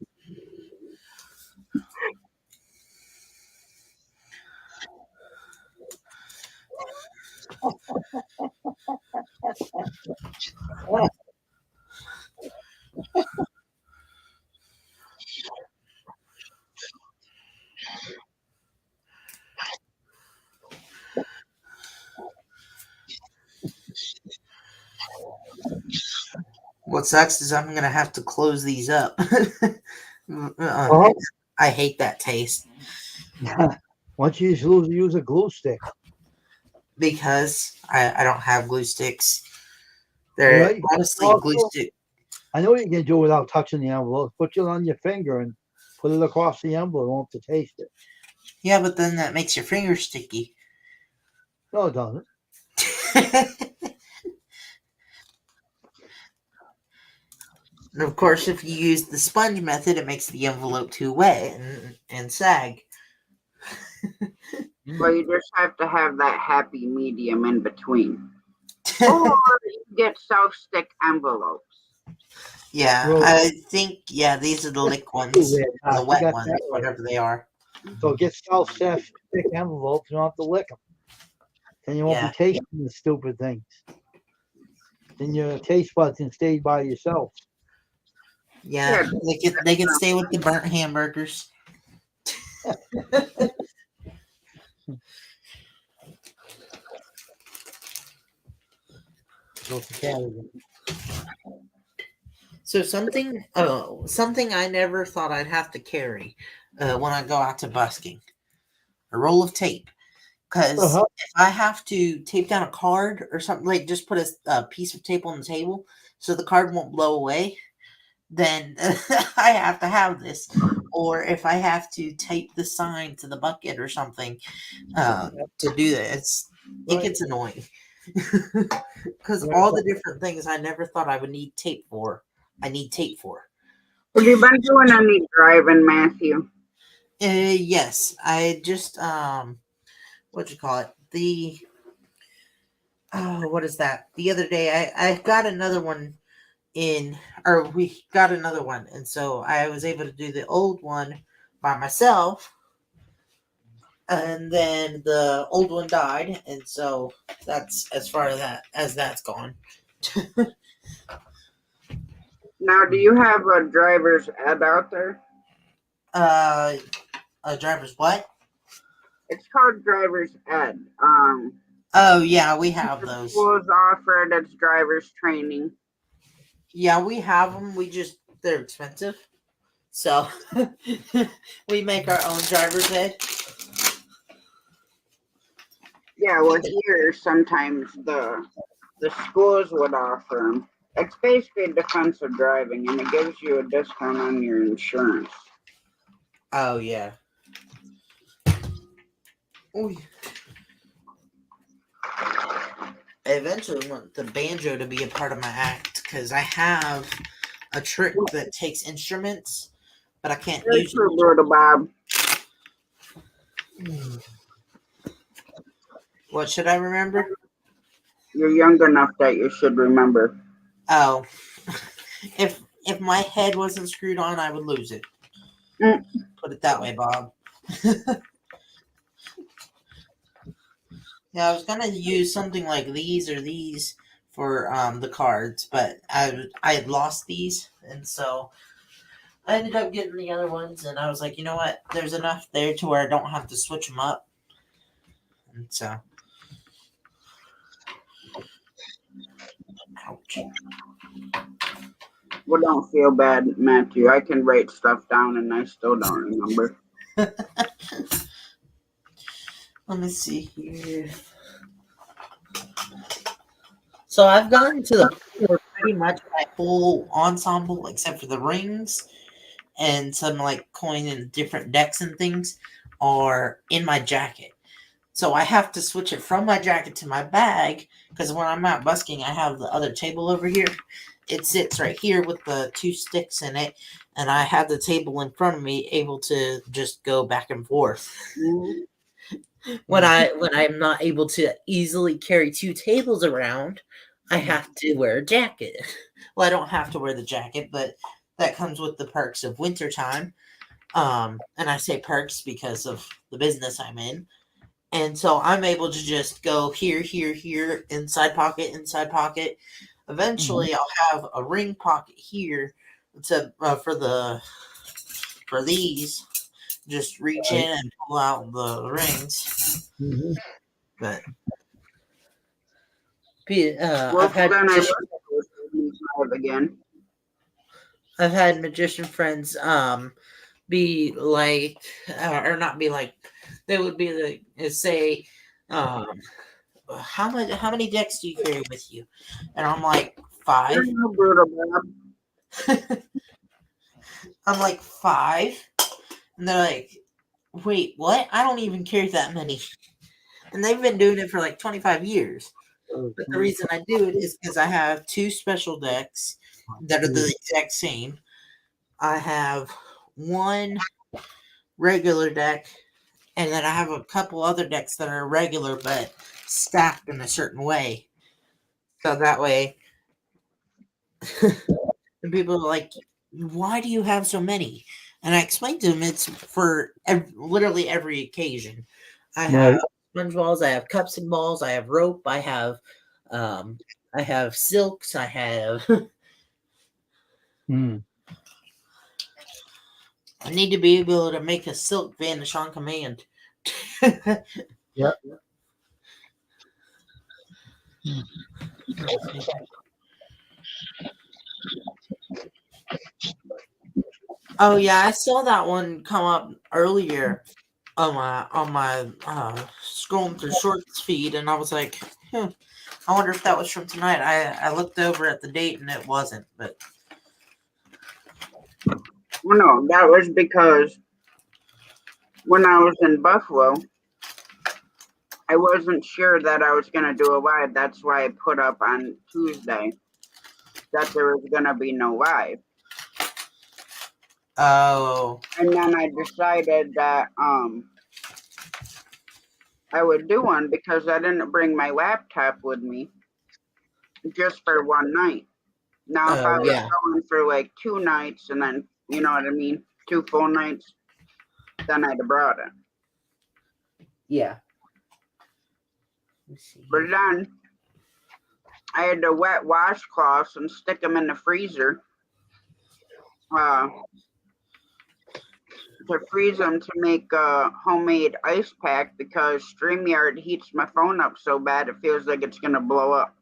Speaker 3: What sucks is I'm going to have to close these up. I hate that taste.
Speaker 2: Why don't you just use a glue stick?
Speaker 3: Because I don't have glue sticks. They're
Speaker 2: Right.
Speaker 3: honestly
Speaker 2: Also,
Speaker 3: glue stick.
Speaker 2: I know you can do it without touching the envelope. Put it on your finger and put it across the envelope. You won't have to taste it.
Speaker 3: Yeah, but then that makes your finger sticky.
Speaker 2: No, it doesn't.
Speaker 3: And of course, if you use the sponge method, it makes the envelope too wet and sag.
Speaker 1: Well, you just have to have that happy medium in between. Or you get self-stick envelopes.
Speaker 3: Yeah,
Speaker 2: Well,
Speaker 3: I think, yeah, these are the lick ones,
Speaker 2: yeah,
Speaker 3: or the
Speaker 2: you
Speaker 3: wet
Speaker 2: got
Speaker 3: ones,
Speaker 2: that right.
Speaker 3: whatever they are.
Speaker 2: So get self-stick envelopes. You don't have to lick them. Then you won't be
Speaker 3: Yeah,
Speaker 2: tasting the stupid things. Then your taste buds can stay by yourself.
Speaker 3: yeah,
Speaker 1: Yeah,
Speaker 3: they can stay with the burnt hamburgers.
Speaker 2: Go to Canada.
Speaker 3: So something I never thought I'd have to carry when I go out to busking, a roll of tape. Because
Speaker 2: Uh-huh.
Speaker 3: if I have to tape down a card or something, like just put a piece of tape on the table so the card won't blow away, then I have to have this. Or if I have to tape the sign to the bucket or something to do that, it gets annoying. Because all the different things I never thought I would need tape for, I need tape for.
Speaker 1: have you been doing any driving, Matthew?
Speaker 3: Yes, I just what you call it? What is that? The other day I got another one in, or we got another one, and so I was able to do the old one by myself, and then the old one died, and so that's as far as that's gone.
Speaker 1: Now, do you have a driver's ed out there?
Speaker 3: Uh, a driver's what?
Speaker 1: It's called driver's ed.
Speaker 3: Oh yeah, we have
Speaker 1: The
Speaker 3: those.
Speaker 1: schools offer it as driver's training.
Speaker 3: Yeah, we have them. They're expensive, so we make our own driver's ed.
Speaker 1: Yeah, well, here sometimes the schools would offer them. It's basically defensive driving, and it gives you a discount on your insurance.
Speaker 3: Oh yeah. Ooh. I eventually want the banjo to be a part of my act because I have a trick that takes instruments, but I can't
Speaker 1: Very
Speaker 3: use
Speaker 1: true, Brother Bob.
Speaker 3: it. What should I remember?
Speaker 1: You're young enough that you should remember.
Speaker 3: Oh, if my head wasn't screwed on, I would lose it.
Speaker 1: Mm.
Speaker 3: Put it that way, Bob. Yeah, I was gonna use something like these or these for the cards, but I had lost these, and so I ended up getting the other ones, and I was like, you know what? There's enough there to where I don't have to switch them up, and so. Ouch.
Speaker 1: Well, don't feel bad, Matthew. I can write stuff down and I still don't remember.
Speaker 3: Let me see here. So I've gotten to the point where pretty much my whole ensemble, except for the rings and some like coin and different decks and things, are in my jacket. So I have to switch it from my jacket to my bag because when I'm out busking, I have the other table over here. It sits right here with the two sticks in it, and I have the table in front of me, able to just go back and forth.
Speaker 1: Mm.
Speaker 3: When I'm not able to easily carry two tables around, I have to wear a jacket. Well, I don't have to wear the jacket, but that comes with the perks of wintertime. And I say perks because of the business I'm in. And so I'm able to just go here, here, here, inside pocket, inside pocket. Eventually, I'll have a ring pocket here to for these. Just reach in and pull out the rings.
Speaker 2: Mm-hmm.
Speaker 3: But
Speaker 1: Well, then I live again.
Speaker 3: I've had magician friends be like or not be like, they would be like say um how many decks do you carry with you, and I'm like
Speaker 1: You're
Speaker 3: 5.
Speaker 1: no Brother Bob.
Speaker 3: I'm like 5, and they're like, wait, what? I don't even carry that many. And they've been doing it for like 25 years. But the reason I do it is because I have 2 special decks that are the exact same. I have one regular deck, and then I have a couple other decks that are regular but stacked in a certain way. So that way, and people are like, "Why do you have so many?" And I explained to them it's for literally every occasion. I have sponge balls, I have cups and balls, I have rope, um, I have silks, I have. I need to be able to make a silk vanish on command.
Speaker 2: Yep.
Speaker 3: Oh yeah, I saw that one come up earlier on my scrolling through shorts feed, and I was like, I wonder if that was from tonight. I looked over at the date and it wasn't, but
Speaker 1: Well, no, that was because when I was in Buffalo, I wasn't sure that I was going to do a live. That's why I put up on Tuesday that there was going to be no live.
Speaker 3: oh,
Speaker 1: And then I decided that I would do one because I didn't bring my laptop with me just for one night. Now, if I was
Speaker 3: yeah,
Speaker 1: going for like 2 nights and then, you know what I mean, 2 full nights, then I'd have brought it.
Speaker 3: yeah.
Speaker 1: But then I had to wet washcloths and stick them in the freezer to freeze them to make a homemade ice pack because StreamYard heats my phone up so bad it feels like it's going to blow up.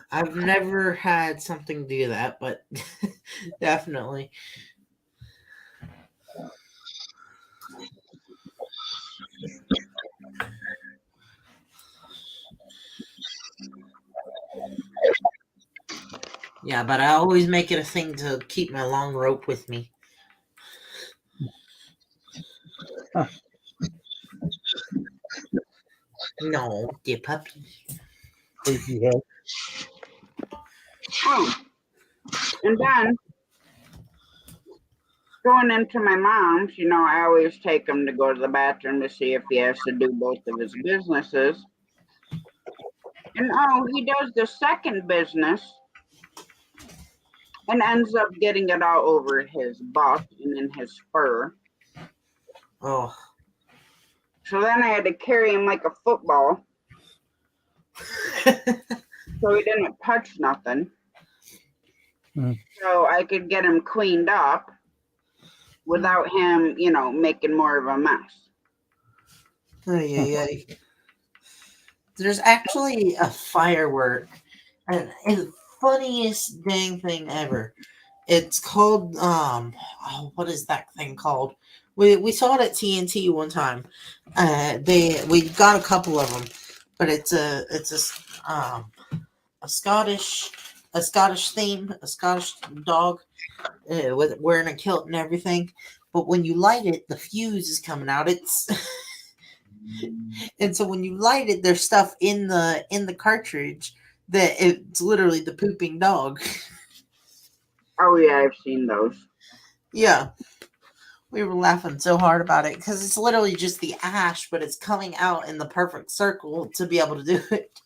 Speaker 3: I've never had something do that, but definitely. Yeah, but I always make it a thing to keep my long rope with me.
Speaker 2: Huh.
Speaker 3: No, dear puppy.
Speaker 2: Sleepyhead.
Speaker 1: Oh, and then going into my mom's, you know, I always take him to go to the bathroom to see if he has to do both of his businesses. And he does the second business and ends up getting it all over his butt and in his fur.
Speaker 3: Oh.
Speaker 1: So then I had to carry him like a football so he didn't touch nothing. So I could get him cleaned up without him, you know, making more of a mess.
Speaker 3: Yeah. There's actually a firework, and it's the funniest dang thing ever. It's called what is that thing called? We saw it at TNT one time. We got a couple of them, but it's a Scottish theme, a Scottish dog with wearing a kilt and everything. But when you light it, the fuse is coming out. It's and so when you light it, there's stuff in the cartridge that it's literally the pooping dog.
Speaker 1: Oh yeah, I've seen those.
Speaker 3: Yeah. We were laughing so hard about it because it's literally just the ash, but it's coming out in the perfect circle to be able to do it.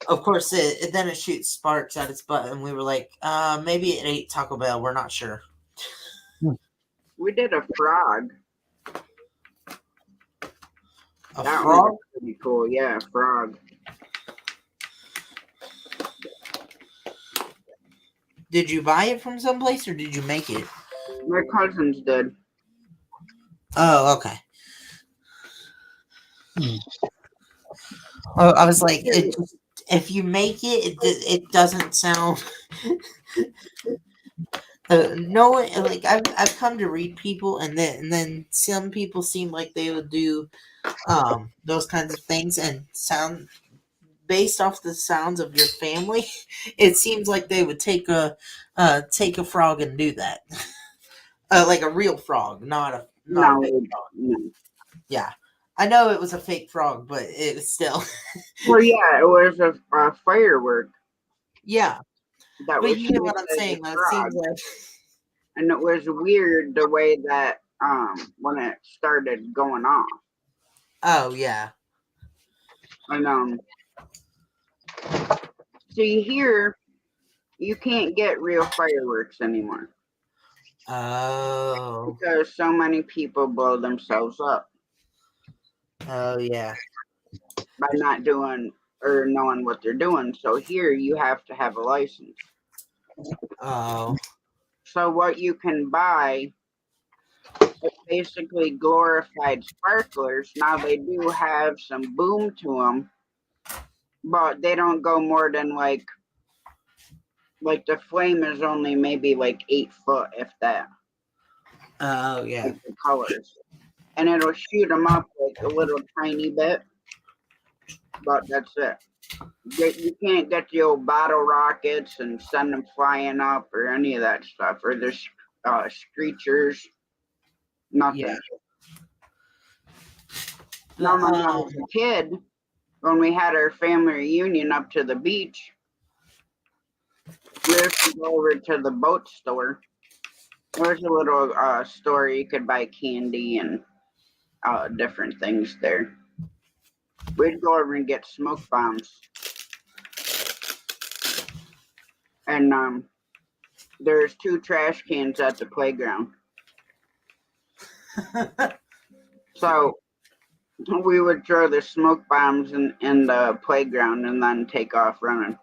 Speaker 3: Of course, then it shoots sparks at its butt, and we were like, maybe it ate Taco Bell. We're not sure.
Speaker 1: We did a frog.
Speaker 3: That frog?
Speaker 1: Was pretty cool. Yeah, a frog.
Speaker 3: Did you buy it from someplace or did you make it?
Speaker 1: My cousins did.
Speaker 3: Oh, okay. Oh, I was like, if you make it doesn't sound. No, like I've come to read people, and then some people seem like they would do those kinds of things and sound based off the sounds of your family. It seems like they would take a frog and do that, like a real frog, not a fake frog.
Speaker 1: No.
Speaker 3: Yeah, I know it was a fake frog, but it was still.
Speaker 1: Well, yeah, it was a firework
Speaker 3: Yeah,
Speaker 1: that
Speaker 3: but
Speaker 1: was
Speaker 3: you know what
Speaker 1: shaped
Speaker 3: I'm
Speaker 1: as a
Speaker 3: saying. That seems
Speaker 1: frog,
Speaker 3: like.
Speaker 1: and it was weird the way that when it started going off.
Speaker 3: Oh yeah.
Speaker 1: And see here, you can't get real fireworks anymore
Speaker 3: Oh.
Speaker 1: because so many people blow themselves up
Speaker 3: Oh yeah.
Speaker 1: by not doing or knowing what they're doing. So here, you have to have a license.
Speaker 3: Oh.
Speaker 1: So what you can buy is basically glorified sparklers. Now they do have some boom to them, but they don't go more than like the flame is only maybe like 8 foot, if that.
Speaker 3: Oh yeah.
Speaker 1: Like the colors, and it'll shoot them up like a little tiny bit, but that's it. You can't get the old bottle rockets and send them flying up or any of that stuff, or the screechers. Nothing.
Speaker 3: Yeah.
Speaker 1: No, when I was a kid, when we had our family reunion up to the beach, we used to go over to the boat store. There's a little store you could buy candy and different things there. We'd go over and get smoke bombs. And there's 2 trash cans at the playground. So we would throw the smoke bombs in the playground and then take off running.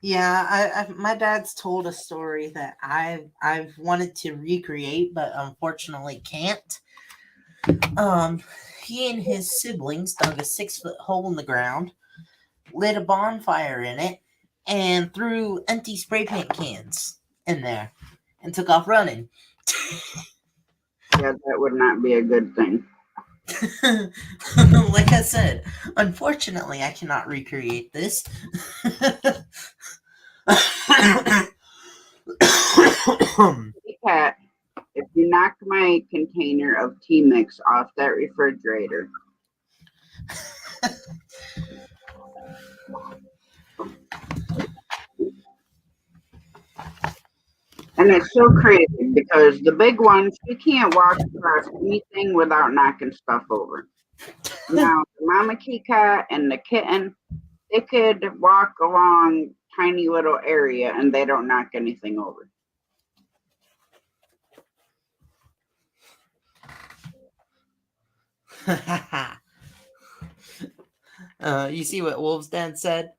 Speaker 3: Yeah, my dad's told a story that I've wanted to recreate, but unfortunately can't. He and his siblings dug a 6-foot hole in the ground, lit a bonfire in it, and threw empty spray paint cans in there, and took off running.
Speaker 1: Yeah, that would not be a good thing.
Speaker 3: Like I said, unfortunately, I cannot recreate this.
Speaker 1: Hey, Cat, if you knock my container of tea mix off that refrigerator, and it's so crazy because the big ones, you can't walk across anything without knocking stuff over. Now, the mama key cat and the kitten, they could walk along tiny little area and they don't knock anything over.
Speaker 3: You see what Wolf's dad said?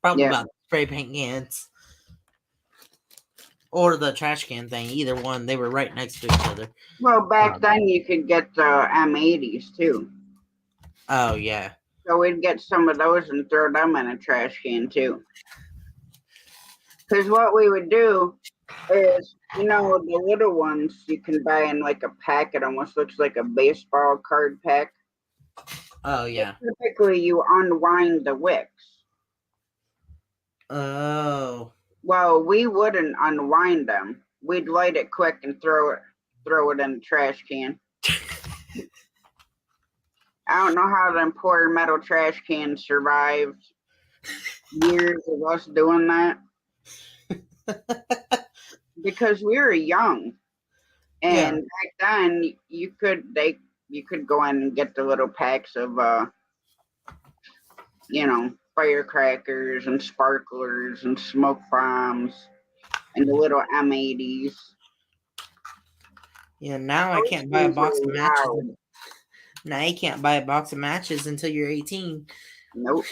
Speaker 3: Probably
Speaker 1: Yeah.
Speaker 3: about spray paint cans. Or the trash can thing. Either one. They were right next to each other.
Speaker 1: Well, back then you could get the M80s too.
Speaker 3: Oh, yeah.
Speaker 1: So we'd get some of those and throw them in a trash can too. Because what we would do is, the little ones you can buy in like a pack. It almost looks like a baseball card pack.
Speaker 3: Oh, yeah.
Speaker 1: But typically, you unwind the wicks.
Speaker 3: Oh.
Speaker 1: Well, we wouldn't unwind them. We'd light it quick and throw it in the trash can. I don't know how them poor metal trash cans survived years of us doing that. Because we were young. And back then you could go in and get the little packs of firecrackers and sparklers and smoke bombs and the little M80s.
Speaker 3: Yeah, now I can't buy a box of matches. Now you can't buy a box of matches until you're 18.
Speaker 1: Nope.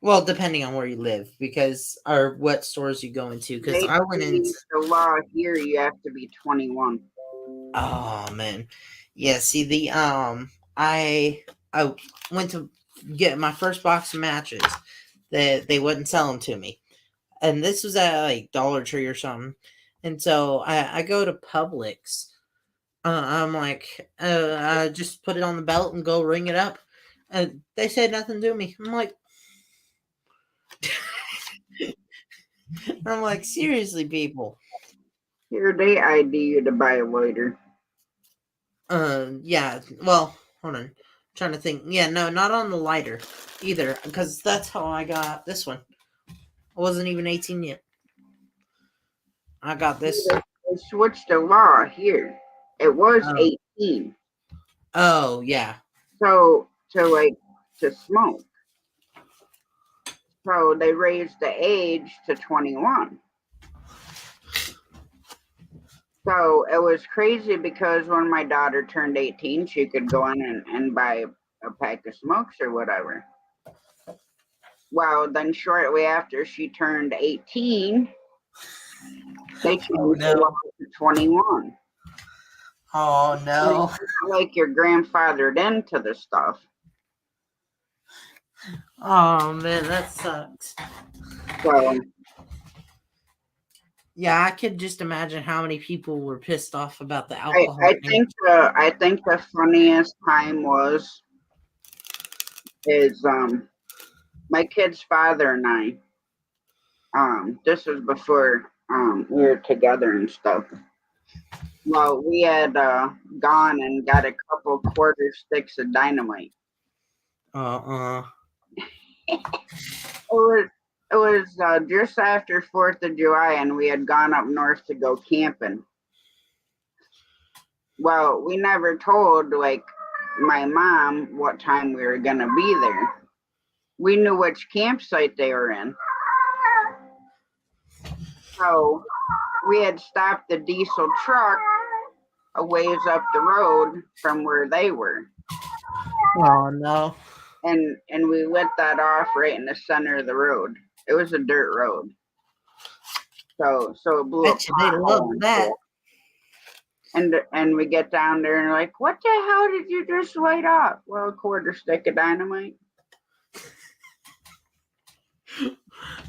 Speaker 3: Well, depending on where you live, or what stores you go into. Because I went into
Speaker 1: the law here, you have to be 21.
Speaker 3: Oh man, yeah. See I went to get my first box of matches that they wouldn't sell them to me, and this was at like Dollar Tree or something. And so I go to Publix. I'm like, I just put it on the belt and go ring it up. And they said nothing to me. I'm like, seriously, people.
Speaker 1: Here, they ID you to buy a lighter.
Speaker 3: Yeah. Well, hold on. I'm trying to think. Yeah, no, not on the lighter either, because that's how I got this one. I wasn't even 18 yet. I got this.
Speaker 1: They switched the law here. It was
Speaker 3: Oh.
Speaker 1: 18.
Speaker 3: Oh, yeah.
Speaker 1: So to smoke. So they raised the age to 21. So it was crazy because when my daughter turned 18, she could go in and buy a pack of smokes or whatever. Well, then shortly after she turned 18, they changed the law to 21.
Speaker 3: Oh, no.
Speaker 1: It's not like you're grandfathered into the stuff.
Speaker 3: Oh, man, that sucks.
Speaker 1: So
Speaker 3: Yeah, I could just imagine how many people were pissed off about the
Speaker 1: I,
Speaker 3: alcohol
Speaker 1: I
Speaker 3: thing.
Speaker 1: think the funniest time is my kid's father and I. This was before we were together and stuff. Well, we had gone and got a couple quarter sticks of dynamite.
Speaker 3: Uh-uh.
Speaker 1: It was just after 4th of July, and we had gone up north to go camping. Well, we never told like my mom what time we were gonna be there. We knew which campsite they were in. So we had stopped the diesel truck a ways up the road from where they were.
Speaker 3: Oh, no.
Speaker 1: And we lit that off right in the center of the road. It was a dirt road. So it blew
Speaker 3: Bet you they love that.
Speaker 1: And we get down there and we're like, what the hell did you just light up? Well, a quarter stick of dynamite.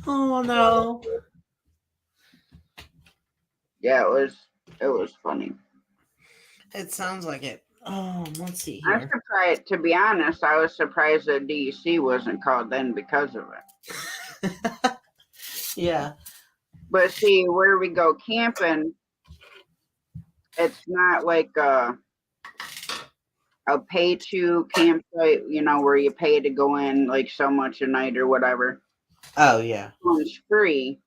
Speaker 3: Oh, no.
Speaker 1: Yeah, it was funny.
Speaker 3: It sounds like it. Oh, let's see
Speaker 1: I'm
Speaker 3: here.
Speaker 1: surprised, to be honest, I was surprised that DEC wasn't called in because of it.
Speaker 3: Yeah.
Speaker 1: But see, where we go camping, it's not like a pay to campsite, where you pay to go in like so much a night or whatever.
Speaker 3: Oh, yeah.
Speaker 1: It's free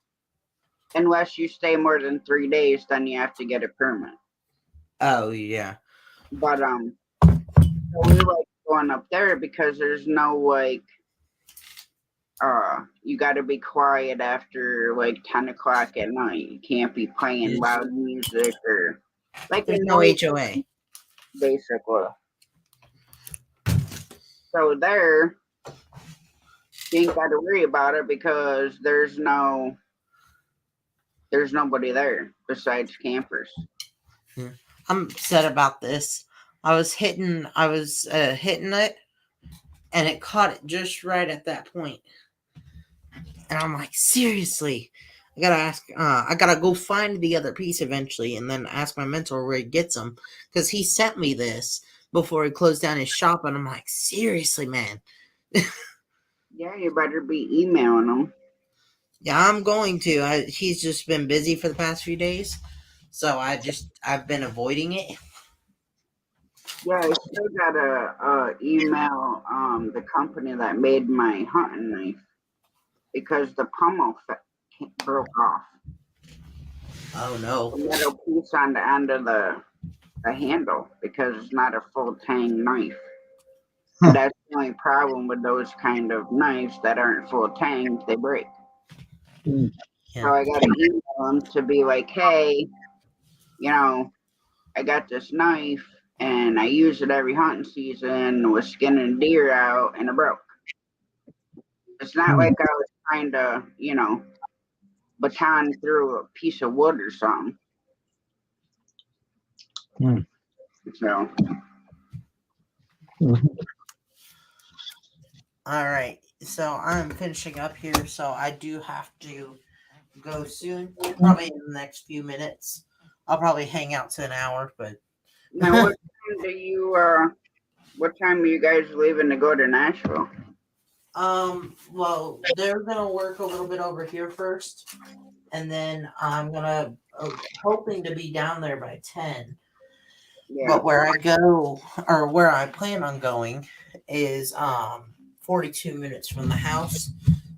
Speaker 1: unless you stay more than 3 days, then you have to get a permit.
Speaker 3: Oh, yeah.
Speaker 1: But so we like going up there because there's no like you got to be quiet after like 10 o'clock at night. You can't be playing loud music or like
Speaker 3: There's no HOA.
Speaker 1: Basically. So there, you ain't got to worry about it because there's nobody there besides campers.
Speaker 3: Yeah. I'm upset about this. I was hitting it, and it caught it just right at that point. And I'm like, seriously, I gotta go find the other piece eventually, and then ask my mentor where he gets them, because he sent me this before he closed down his shop, and I'm like, seriously, man.
Speaker 1: Yeah, you better be emailing them.
Speaker 3: Yeah, I'm going to. He's just been busy for the past few days, so I've been avoiding it.
Speaker 1: Yeah, I still gotta email the company that made my hunting knife because the pommel broke off.
Speaker 3: Oh no!
Speaker 1: The metal piece on the end of the handle because it's not a full tang knife. And that's the only problem with those kind of knives that aren't full tang, they break.
Speaker 2: Mm.
Speaker 3: Yeah.
Speaker 1: So I gotta email them to be like, hey, I got this knife and I use it every hunting season with skinning deer out and it broke. It's not like I was trying to, baton through a piece of wood or something.
Speaker 2: Mm.
Speaker 1: So.
Speaker 2: Mm-hmm.
Speaker 3: All right, so I'm finishing up here, so I do have to go soon, probably in the next few minutes. I'll probably hang out to an hour, but
Speaker 1: Now, what time are you guys leaving to go to Nashville?
Speaker 3: well, they're gonna work a little bit over here first, and then I'm gonna hoping to be down there by 10.
Speaker 1: Yeah.
Speaker 3: But where I go, or where I plan on going, is 42 minutes from the house.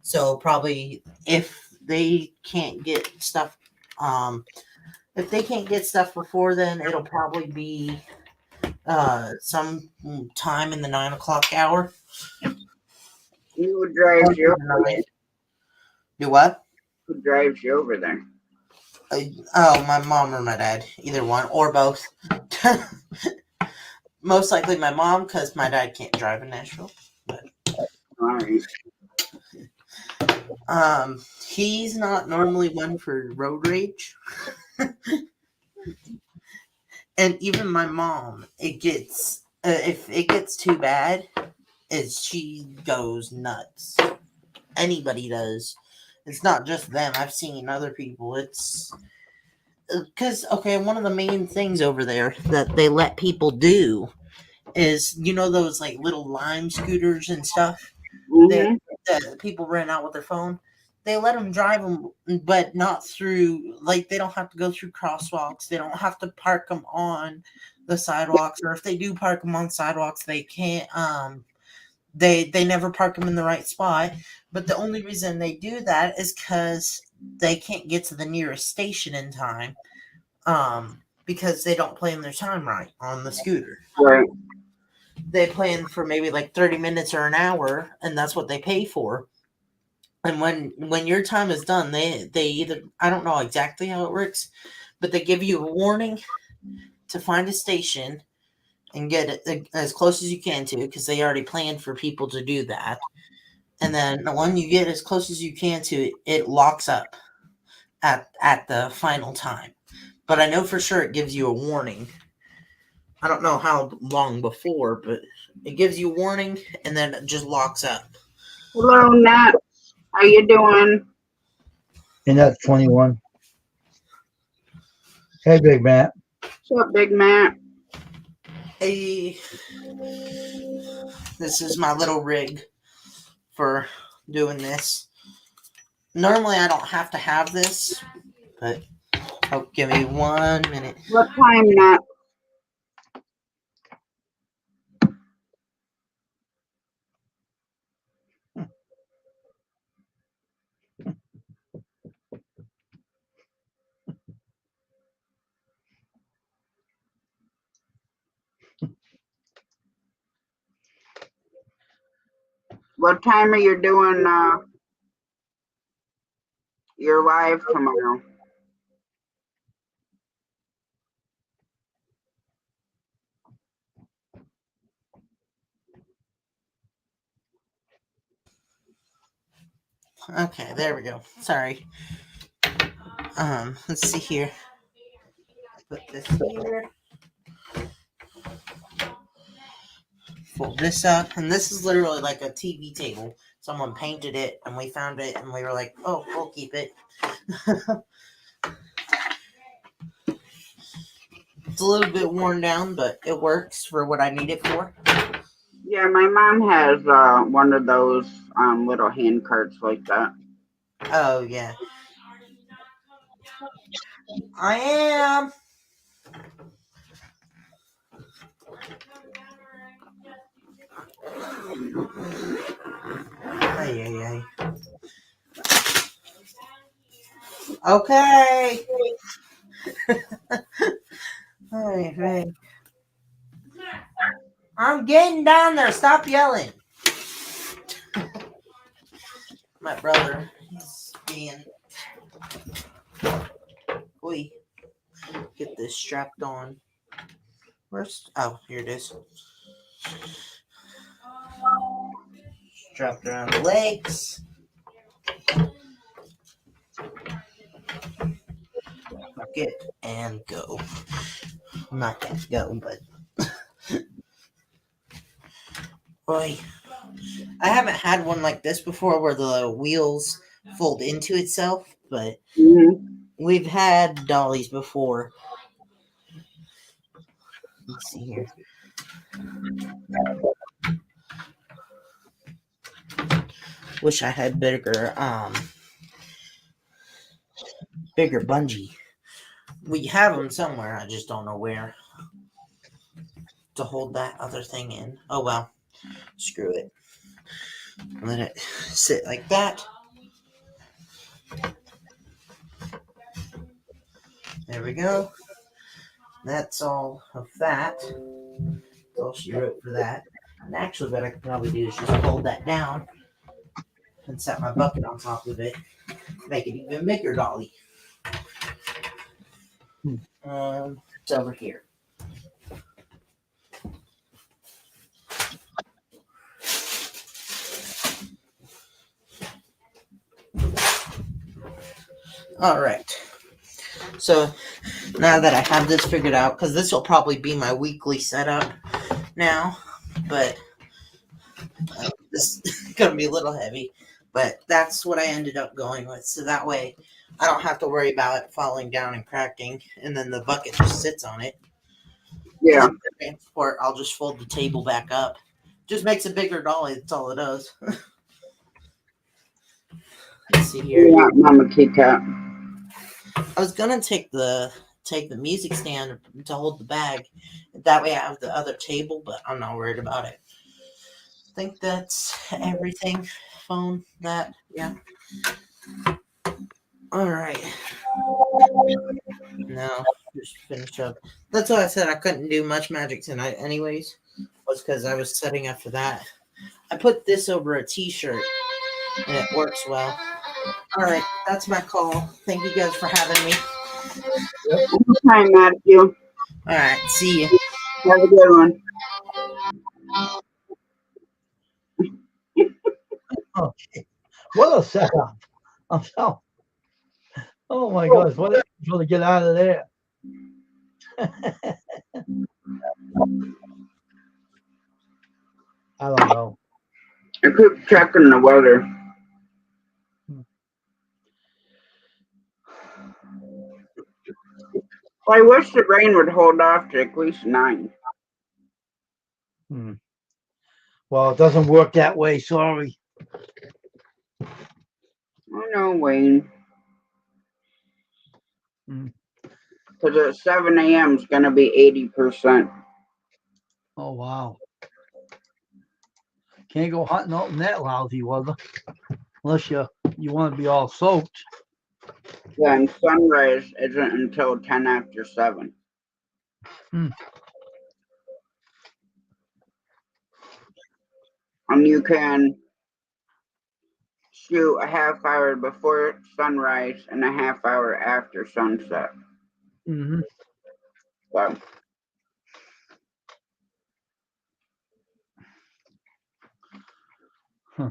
Speaker 3: So probably um if they can't get stuff before then, it'll probably be some time in the 9 o'clock hour.
Speaker 1: Who drives you over there?
Speaker 3: Do what?
Speaker 1: Who drives you over there?
Speaker 3: Oh, my mom or my dad, either one or both. Most likely my mom, because my dad can't drive in Nashville. But
Speaker 1: All right.
Speaker 3: he's not normally one for road rage. And even my mom, it gets if it gets too bad, she goes nuts. Anybody does. It's not just them. I've seen other people. It's because one of the main things over there that they let people do is those like little Lime scooters and stuff that
Speaker 1: Mm-hmm.
Speaker 3: that people rent out with their phone. They let them drive them, but not through, like, they don't have to go through crosswalks. They don't have to park them on the sidewalks, or if they do park them on sidewalks, they can't. They never park them in the right spot. But the only reason they do that is because they can't get to the nearest station in time. Because they don't plan their time right on the scooter.
Speaker 1: Right.
Speaker 3: They plan for maybe like 30 minutes or an hour, and that's what they pay for. And when your time is done, they either, I don't know exactly how it works, but they give you a warning to find a station and get it as close as you can to, because they already planned for people to do that. And then when you get as close as you can to it, it locks up at the final time. But I know for sure it gives you a warning. I don't know how long before, but it gives you a warning and then it just locks up.
Speaker 1: Hello, Nat. How you doing?
Speaker 2: And that's 21. Hey, Big Matt.
Speaker 1: What's up, Big Matt?
Speaker 3: Hey, this is my little rig for doing this. Normally I don't have to have this, but give me 1 minute.
Speaker 1: What time, Nat? What time are you doing your live tomorrow?
Speaker 3: Okay, there we go. Sorry. Let's see here. Put this here. Fold this up, and this is literally like a TV table. Someone painted it, and we found it, and we were like, "Oh, we'll keep it." It's a little bit worn down, but it works for what I need it for.
Speaker 1: Yeah, my mom has one of those little hand carts like that.
Speaker 3: Oh yeah, I am. Ay, ay, ay. Okay. Hey, hey. I'm getting down there. Stop yelling. My brother, he's being. Oi. Get this strapped on. Where's. Oh, here it is. Strapped around the legs. Hook it and go. Not gonna go, but. Oi. I haven't had one like this before where the wheels fold into itself, but
Speaker 1: Mm-hmm.
Speaker 3: we've had dollies before. Let's see here. Wish I had bigger bungee. We have them somewhere, I just don't know where. to hold that other thing in. Oh well, screw it. Let it sit like that. There we go. That's all of that. That's all she wrote for that. And actually, what I could probably do is just fold that down and set my bucket on top of it. Make it even bigger dolly. It's over here. All right. So now that I have this figured out, because this will probably be my weekly setup now, but this is going to be a little heavy. But that's what I ended up going with. So that way I don't have to worry about it falling down and cracking, and then the bucket just sits on it.
Speaker 1: Yeah.
Speaker 3: And for transport, I'll just fold the table back up. Just makes a bigger dolly. That's all it does. Let's see here.
Speaker 1: Yeah, Mama Kit Kat.
Speaker 3: I was gonna take the music stand to hold the bag. That way I have the other table, but I'm not worried about it. I think that's everything. Phone, that, yeah. All right. Now, just finish up. That's why I said I couldn't do much magic tonight, anyways. Was because I was setting up for that. I put this over a T-shirt, and it works well. All right, that's my call. Thank you guys for having me.
Speaker 1: Hi, Matthew.
Speaker 3: All right, see you.
Speaker 1: Have a good one.
Speaker 2: Okay. What a setup. I'm so. Oh my gosh, what a to get out of there. I don't know.
Speaker 1: I keep checking the weather. Well, I wish the rain would hold off to at least 9.
Speaker 2: Well, it doesn't work that way. Sorry.
Speaker 1: Oh no, Wayne. Because at 7 a.m. it's going to be 80%.
Speaker 2: Oh wow. Can't go hunting out in that lousy weather unless you want to be all soaked.
Speaker 1: Yeah, and sunrise isn't until 10 after 7. And you can shoot a half hour before sunrise and a half hour after sunset.
Speaker 2: Mm-hmm.
Speaker 1: So.
Speaker 2: Huh.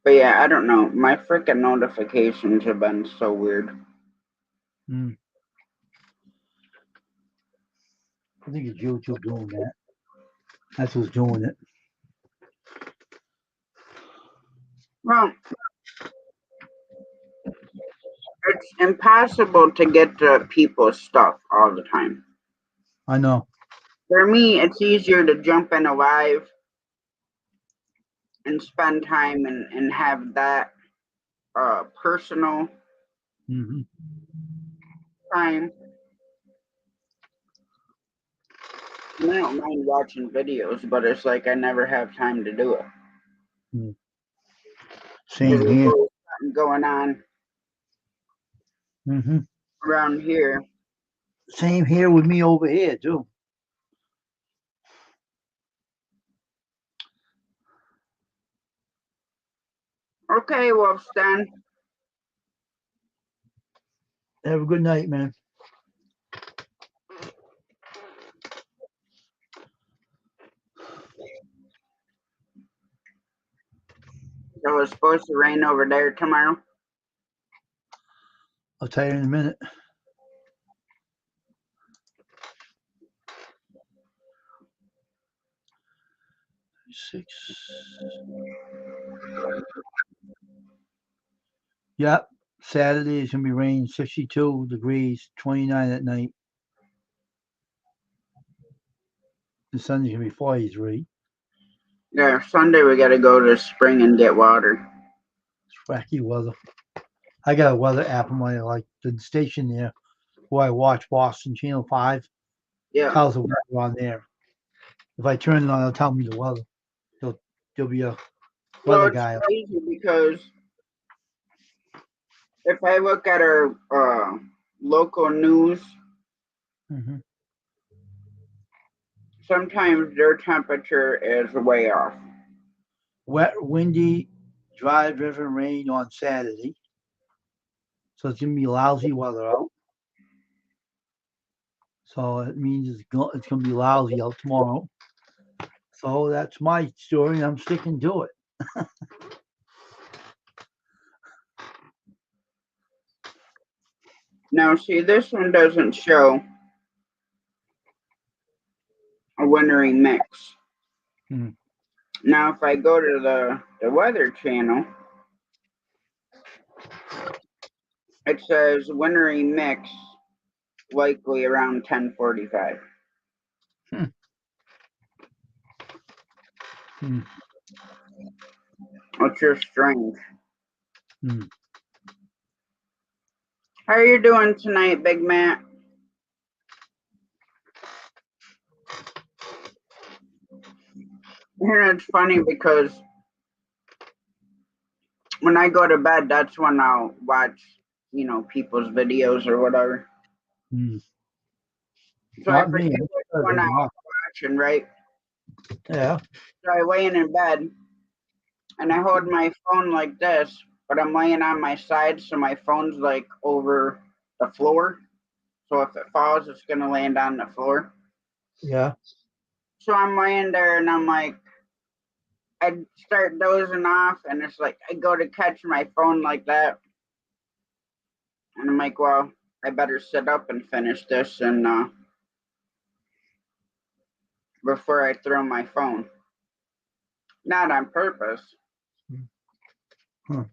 Speaker 1: But yeah, I don't know. My freaking notifications have been so weird.
Speaker 2: I think it's YouTube doing that. That's what's doing it.
Speaker 1: Well, it's impossible to get to people's stuff all the time.
Speaker 2: I know.
Speaker 1: For me, it's easier to jump in a live and spend time and have that personal time. And I don't mind watching videos, but it's like I never have time to do it.
Speaker 2: Same
Speaker 1: There's
Speaker 2: here.
Speaker 1: always something going on around here.
Speaker 2: Same here with me over here too.
Speaker 1: Okay, Wolfston.
Speaker 2: Have a good night, man.
Speaker 1: So it's supposed to rain over there tomorrow?
Speaker 2: I'll tell you in a minute. Yep. Saturday is gonna be rain, 62 degrees, 29 at night. The Sunday's gonna be 43.
Speaker 1: Yeah, Sunday we gotta go to the spring and get water.
Speaker 2: It's wacky weather. I got a weather app on my the station there where I watch Boston Channel 5.
Speaker 1: Yeah.
Speaker 2: Tells the weather on there. If I turn it on, it'll tell me the weather. There'll be a
Speaker 1: Well,
Speaker 2: weather
Speaker 1: it's
Speaker 2: guy.
Speaker 1: crazy because if I look at our local news,
Speaker 2: Mm-hmm.
Speaker 1: sometimes their temperature is way off.
Speaker 2: Wet, windy, dry river rain on Saturday. So it's gonna be lousy weather out. So it means it's gonna be lousy out tomorrow. So that's my story, and I'm sticking to it.
Speaker 1: Now, see, this one doesn't show a wintry mix.
Speaker 2: Hmm.
Speaker 1: Now, if I go to the weather channel, it says wintry mix likely around 10:45.
Speaker 2: Hmm. Hmm.
Speaker 1: Which is strange.
Speaker 2: Hmm.
Speaker 1: How are you doing tonight, Big Matt? And it's funny because when I go to bed, that's when I'll watch, people's videos or whatever.
Speaker 2: Hmm.
Speaker 1: So I
Speaker 2: Not
Speaker 1: forget
Speaker 2: me.
Speaker 1: which one I was watching, right?
Speaker 2: Yeah.
Speaker 1: So I laying in bed and I hold my phone like this, but I'm laying on my side, so my phone's like over the floor. So if it falls, it's gonna land on the floor.
Speaker 2: Yeah.
Speaker 1: So I'm laying there and I'm like, I start dozing off, and it's like I go to catch my phone like that, and I'm like, well, I better sit up and finish this, and before I throw my phone. Not on purpose.
Speaker 2: Huh.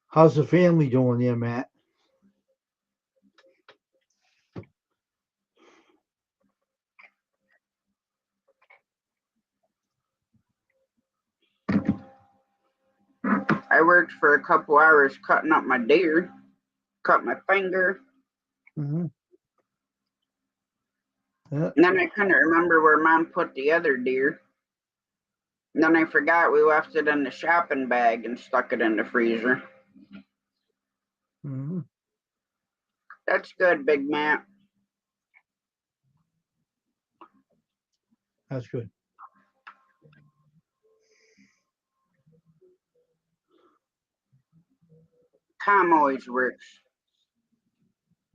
Speaker 2: How's the family doing there, Matt?
Speaker 1: I worked for a couple hours cutting up my deer, cut my finger,
Speaker 2: Mm-hmm. Yeah.
Speaker 1: and then I couldn't remember where Mom put the other deer. And then I forgot we left it in the shopping bag and stuck it in the freezer.
Speaker 2: Mm-hmm.
Speaker 1: That's good, Big Matt.
Speaker 2: That's good.
Speaker 1: Calm always works.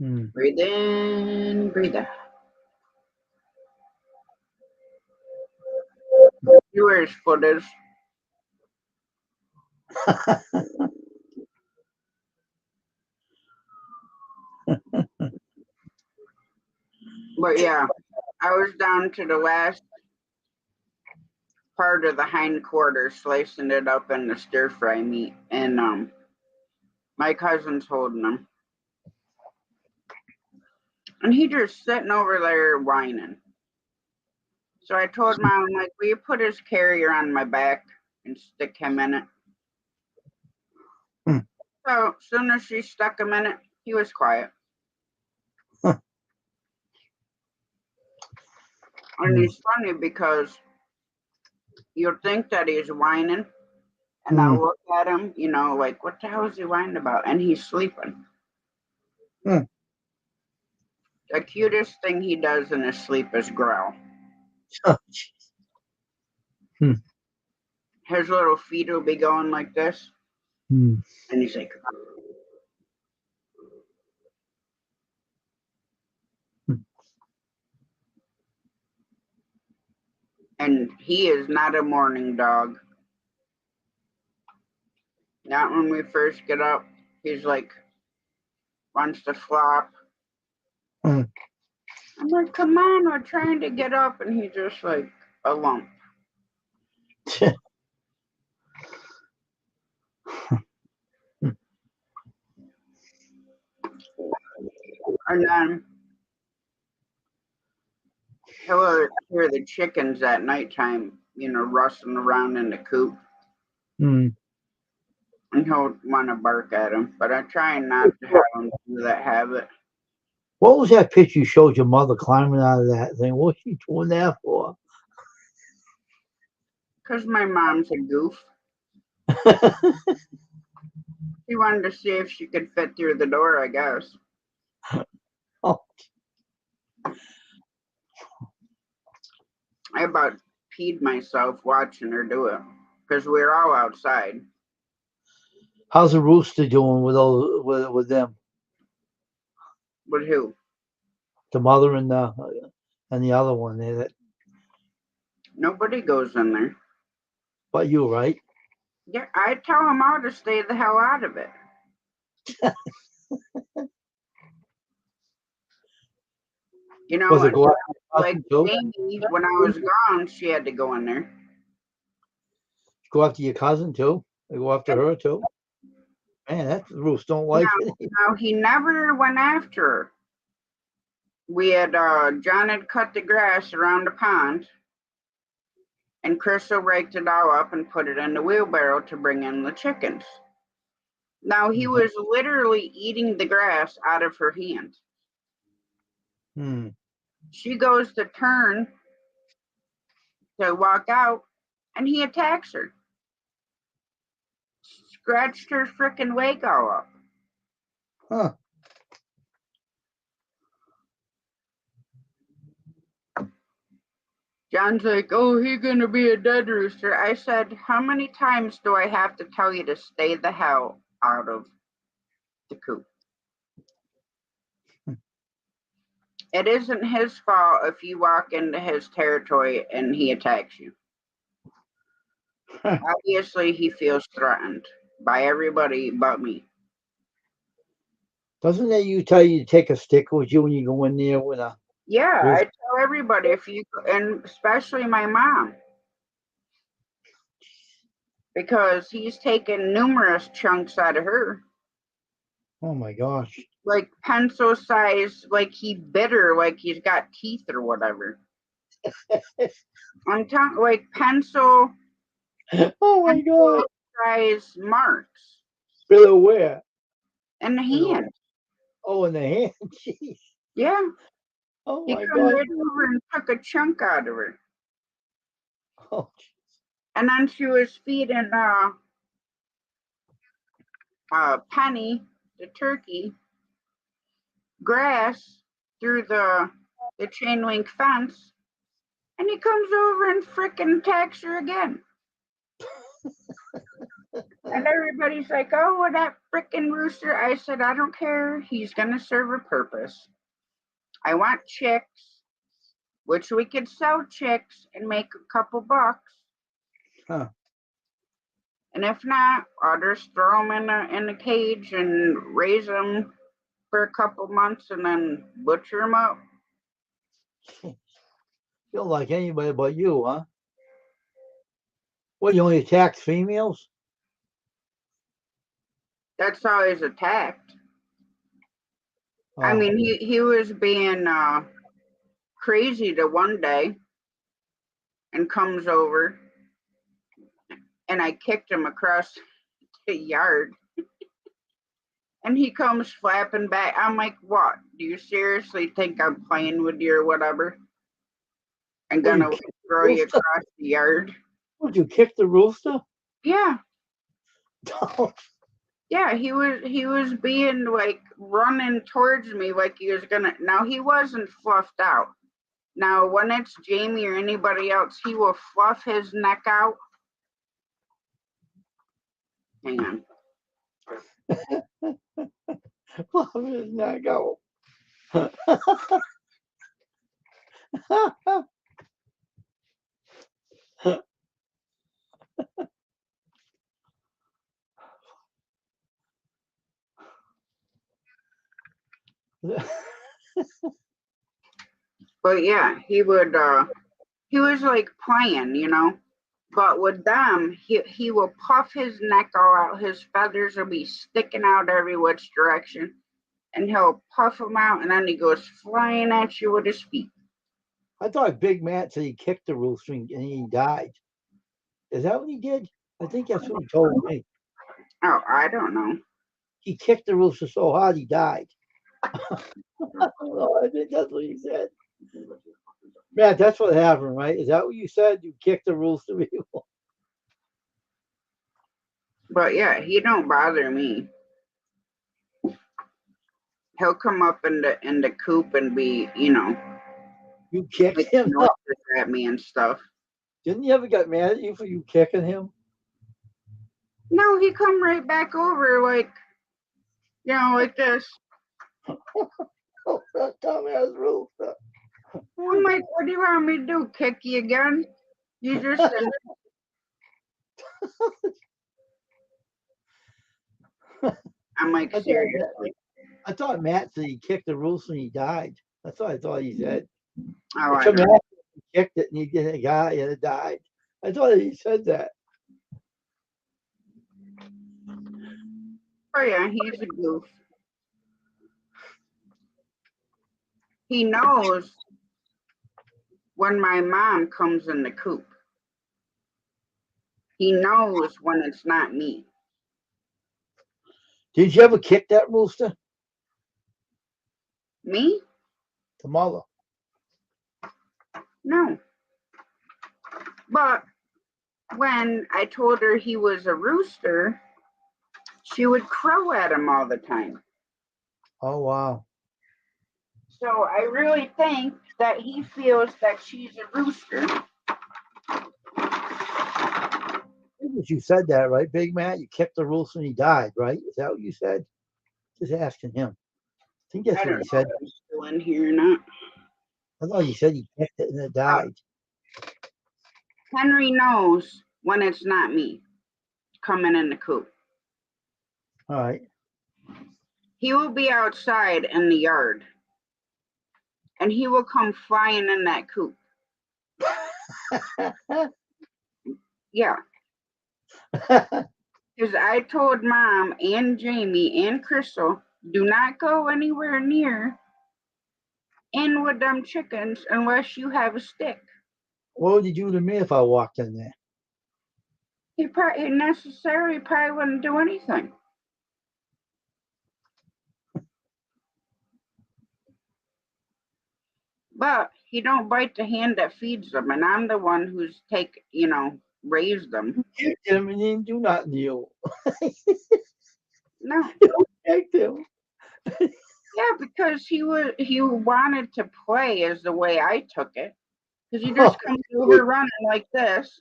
Speaker 2: Mm.
Speaker 1: Breathe in, breathe out. See where his foot is. But yeah, I was down to the last part of the hind quarter, slicing it up in the stir fry meat, and my cousin's holding him, and he just sitting over there whining. So I told Mom, I'm like, will you put his carrier on my back and stick him in it?
Speaker 2: Hmm.
Speaker 1: So as soon as she stuck him in it, he was quiet.
Speaker 2: Huh.
Speaker 1: And it's funny because you'll think that he's whining, and I'll look at him, like, what the hell is he whining about? And he's sleeping.
Speaker 2: Hmm.
Speaker 1: The cutest thing he does in his sleep is growl.
Speaker 2: Oh, hmm.
Speaker 1: His little feet will be going like this,
Speaker 2: Hmm.
Speaker 1: and he's like,
Speaker 2: Hmm.
Speaker 1: and he is not a morning dog. Not when we first get up. He's like, wants to flop.
Speaker 2: Hmm.
Speaker 1: I'm like, come on, we're trying to get up. And he's just like a lump. And then he'll hear the chickens at nighttime, rustling around in the coop.
Speaker 2: Hmm.
Speaker 1: And he'll want to bark at him. But I try not to have him do that habit.
Speaker 2: What was that picture you showed your mother climbing out of that thing? What's she doing that for?
Speaker 1: Because my mom's a goof. She wanted to see if she could fit through the door, I guess.
Speaker 2: Oh.
Speaker 1: I about peed myself watching her do it. Because we were all outside.
Speaker 2: How's the rooster doing with them?
Speaker 1: With who?
Speaker 2: The mother and the other one there.
Speaker 1: Nobody goes in there.
Speaker 2: But you, right?
Speaker 1: Yeah, I tell them all to stay the hell out of it.
Speaker 2: Was it go
Speaker 1: like Amy, when I was gone, she had to go in there.
Speaker 2: Go after your cousin too? They go after her too? Man, that roost don't like it.
Speaker 1: No, he never went after her. We had John had cut the grass around the pond, and Crystal raked it all up and put it in the wheelbarrow to bring in the chickens. Now he was literally eating the grass out of her hand. She goes to turn to walk out, and he attacks her. Scratched her frickin' leg all up.
Speaker 2: Huh.
Speaker 1: John's like, oh, he's going to be a dead rooster. I said, how many times do I have to tell you to stay the hell out of the coop? It isn't his fault if you walk into his territory and he attacks you. Obviously, he feels threatened by everybody but me.
Speaker 2: Doesn't that tell you to take a stick with you when you go in there with a...
Speaker 1: Yeah, I tell everybody, and especially my mom, because he's taken numerous chunks out of her.
Speaker 2: Oh my gosh.
Speaker 1: Like pencil size, like he bit her, like he's got teeth or whatever. I'm talking like pencil.
Speaker 2: Oh my God.
Speaker 1: Size marks.
Speaker 2: Really where?
Speaker 1: In the hand.
Speaker 2: Oh, in the hand. Jeez.
Speaker 1: Yeah.
Speaker 2: Oh
Speaker 1: he
Speaker 2: my
Speaker 1: come
Speaker 2: God.
Speaker 1: right over and took a chunk out of her.
Speaker 2: Oh.
Speaker 1: And then she was feeding Penny, the turkey, grass through the chain link fence, and he comes over and frickin' attacks her again. And everybody's like, oh, well, that frickin' rooster. I said, I don't care. He's gonna serve a purpose. I want chicks, which we could sell chicks and make a couple bucks.
Speaker 2: Huh.
Speaker 1: And if not, I'll just throw them in a cage and raise them for a couple months and then butcher them up.
Speaker 2: Feel like anybody but you, huh? What, you only attack females?
Speaker 1: That's how he's attacked.
Speaker 2: Oh.
Speaker 1: I mean, he was being crazy to one day and comes over, and I kicked him across the yard. And he comes flapping back. I'm like, what? Do you seriously think I'm playing with you or whatever? I'm gonna throw you across the yard.
Speaker 2: Would you kick the rooster?
Speaker 1: Yeah. Yeah, he was being like running towards me like he was gonna. Now he wasn't fluffed out. Now when it's Jamie or anybody else, he will fluff his neck out. Hang on.
Speaker 2: Fluff his neck out.
Speaker 1: But yeah, he was like playing, But with them, he will puff his neck all out. His feathers will be sticking out every which direction. and he'll puff him out, and then he goes flying at you with his feet.
Speaker 2: I thought Big Matt said he kicked the rooster and he died. Is that what he did? I think that's what he told me.
Speaker 1: Oh, I don't know.
Speaker 2: He kicked the rooster so hard he died. I think that's what he said. Matt, that's what happened, right? Is that what you said? You kicked the rooster?
Speaker 1: But yeah, he don't bother me. He'll come up in the coop and be,
Speaker 2: You kicked
Speaker 1: making
Speaker 2: him up.
Speaker 1: noises at me and stuff.
Speaker 2: Didn't he ever get mad at you for you kicking him?
Speaker 1: No, he come right back over like this.
Speaker 2: Oh, that dumbass rooster.
Speaker 1: I'm like, what do you want me to do? Kick you again? You just I'm like, seriously.
Speaker 2: I thought Matt said he kicked the rooster and he died. That's what I thought he said.
Speaker 1: Oh, I
Speaker 2: So
Speaker 1: know.
Speaker 2: Matt kicked it and he didn't die and it died. I thought he said that.
Speaker 1: Oh yeah, he's a goof. He knows when my mom comes in the coop. He knows when it's not me.
Speaker 2: Did you ever kick that rooster?
Speaker 1: Me?
Speaker 2: The mother.
Speaker 1: No. But when I told her he was a rooster, she would crow at him all the time.
Speaker 2: Oh, wow.
Speaker 1: So I really think that he feels that she's a rooster.
Speaker 2: You said that, right, Big Matt? You kicked the rooster and he died, right? Is that what you said? Just asking him. I think that's what he said.
Speaker 1: If he's still in here or not.
Speaker 2: I thought he said he kicked it and it died.
Speaker 1: Henry knows when it's not me coming in the coop.
Speaker 2: All right.
Speaker 1: He will be outside in the yard, and he will come flying in that coop. Yeah. Because I told Mom and Jamie and Crystal, do not go anywhere near in with them chickens unless you have a stick.
Speaker 2: What would you do to me if I walked in there?
Speaker 1: He probably wouldn't do anything. But he don't bite the hand that feeds them, and I'm the one who's raised them.
Speaker 2: You kicked him and he didn't do nothing to you.
Speaker 1: No.
Speaker 2: You kicked him.
Speaker 1: Yeah, because he wanted to play is the way I took it. Because he just comes over running like this.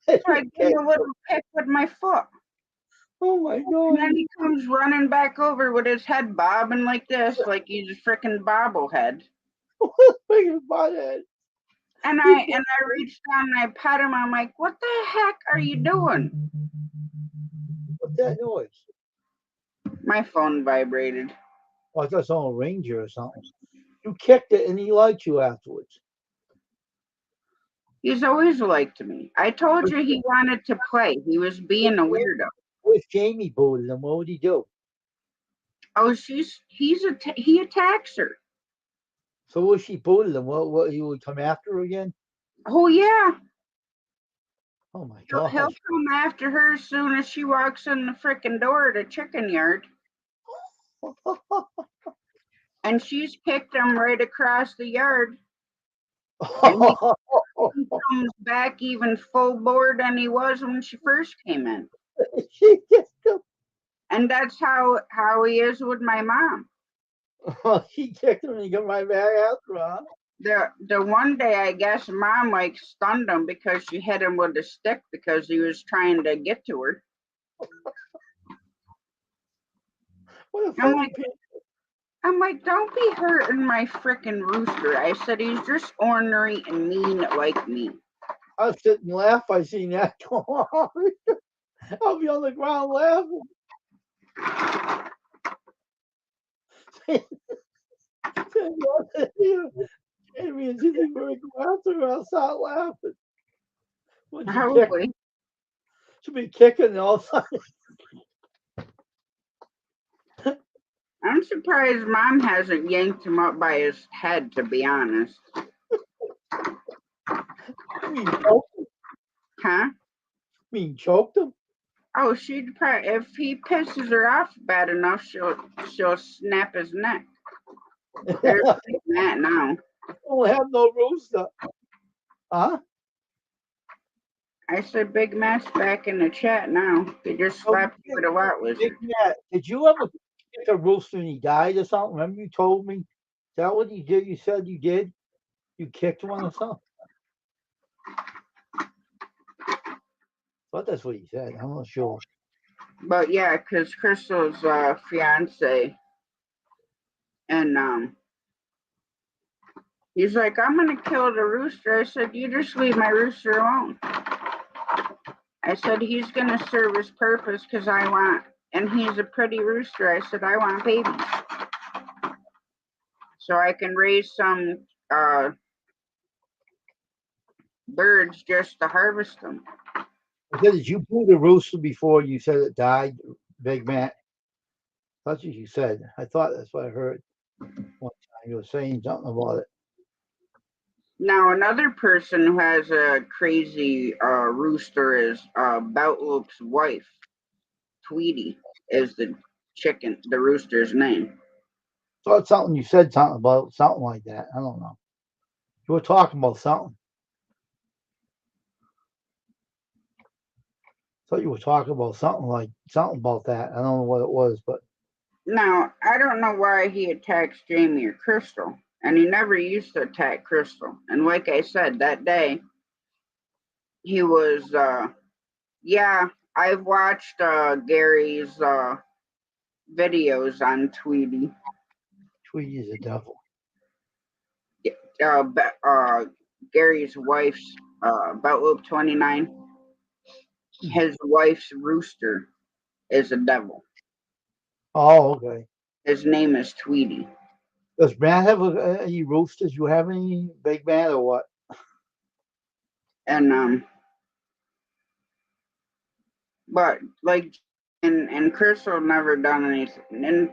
Speaker 1: So I give him a little kick with my foot.
Speaker 2: Oh my God.
Speaker 1: And then he comes running back over with his head bobbing like this, like he's a freaking bobblehead.
Speaker 2: Freaking butthead.
Speaker 1: And I reached down and I pet him. I'm like, what the heck are you doing?
Speaker 2: What's that noise?
Speaker 1: My phone vibrated.
Speaker 2: Oh, I thought someone ringed you or something. You kicked it and he liked you afterwards.
Speaker 1: He's always liked me. I told you he wanted to play. He was being a weirdo.
Speaker 2: What if Jamie booted him? What would he do?
Speaker 1: Oh, he attacks her.
Speaker 2: So what if she booted him? What he would come after her again?
Speaker 1: Oh yeah.
Speaker 2: Oh my God.
Speaker 1: He'll come after her as soon as she walks in the frickin' door of the chicken yard. And she's kicked him right across the yard. And he comes back even full bored than he was when she first came in.
Speaker 2: She kicked him.
Speaker 1: And that's how he is with my mom.
Speaker 2: He kicked him and he got right back after her.
Speaker 1: The one day, I guess, Mom stunned him because she hit him with a stick because he was trying to get to her. I'm like, don't be hurting my frickin' rooster. I said, he's just ornery and mean like me.
Speaker 2: I'll sit and laugh. I seen that go on. I'll be on the ground laughing. Amy and Susie were after her. I'll start laughing.
Speaker 1: Probably.
Speaker 2: She'll be kicking all the time.
Speaker 1: I'm surprised Mom hasn't yanked him up by his head, to be honest. Huh?
Speaker 2: Choked him?
Speaker 1: Oh, she'd probably, if he pisses her off bad enough, she'll snap his neck. There's Matt now.
Speaker 2: Don't have no rooster. Huh?
Speaker 1: I said Big Matt's back in the chat now. They just slapped you with a lot lizard.
Speaker 2: Yeah. Did you ever kick a rooster and he died or something? Remember you told me? Is that what you did? You said you did? You kicked one or something? I thought that's what he said. I'm not sure.
Speaker 1: But yeah, because Crystal's fiance, and he's like, I'm gonna kill the rooster. I said, you just leave my rooster alone. I said, he's gonna serve his purpose because and he's a pretty rooster. I said, I want babies. So I can raise some birds just to harvest them.
Speaker 2: Did you blew the rooster before you said it died, Big Matt? That's what you said. I thought that's what I heard one time. You were saying something about it.
Speaker 1: Now, another person who has a crazy rooster is Boutloop's wife. Tweety is the rooster's name.
Speaker 2: Thought something you said something about something like that. I don't know. You were talking about something. Thought you were talking about something about that. I don't know what it was, but
Speaker 1: now I don't know why he attacks Jamie or Crystal, and he never used to attack Crystal. And like I said, that day he was yeah, I've watched Gary's videos on Tweety.
Speaker 2: Tweety is a devil.
Speaker 1: Gary's wife's Boutloop 29. His wife's rooster is a devil.
Speaker 2: Oh, okay.
Speaker 1: His name is Tweety.
Speaker 2: Does Matt have any roosters? You have any, Big Matt, or what?
Speaker 1: And but like, and Crystal never done anything. And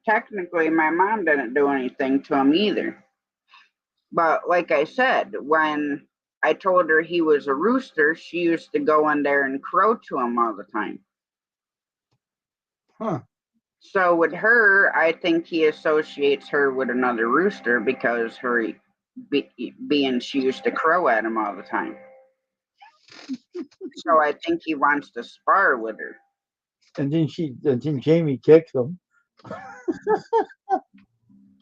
Speaker 1: technically, my mom didn't do anything to him either. But like I said, when I told her he was a rooster, she used to go in there and crow to him all the time.
Speaker 2: Huh.
Speaker 1: So with her, I think he associates her with another rooster because being she used to crow at him all the time. So I think he wants to spar with her.
Speaker 2: And then Jamie kicks him.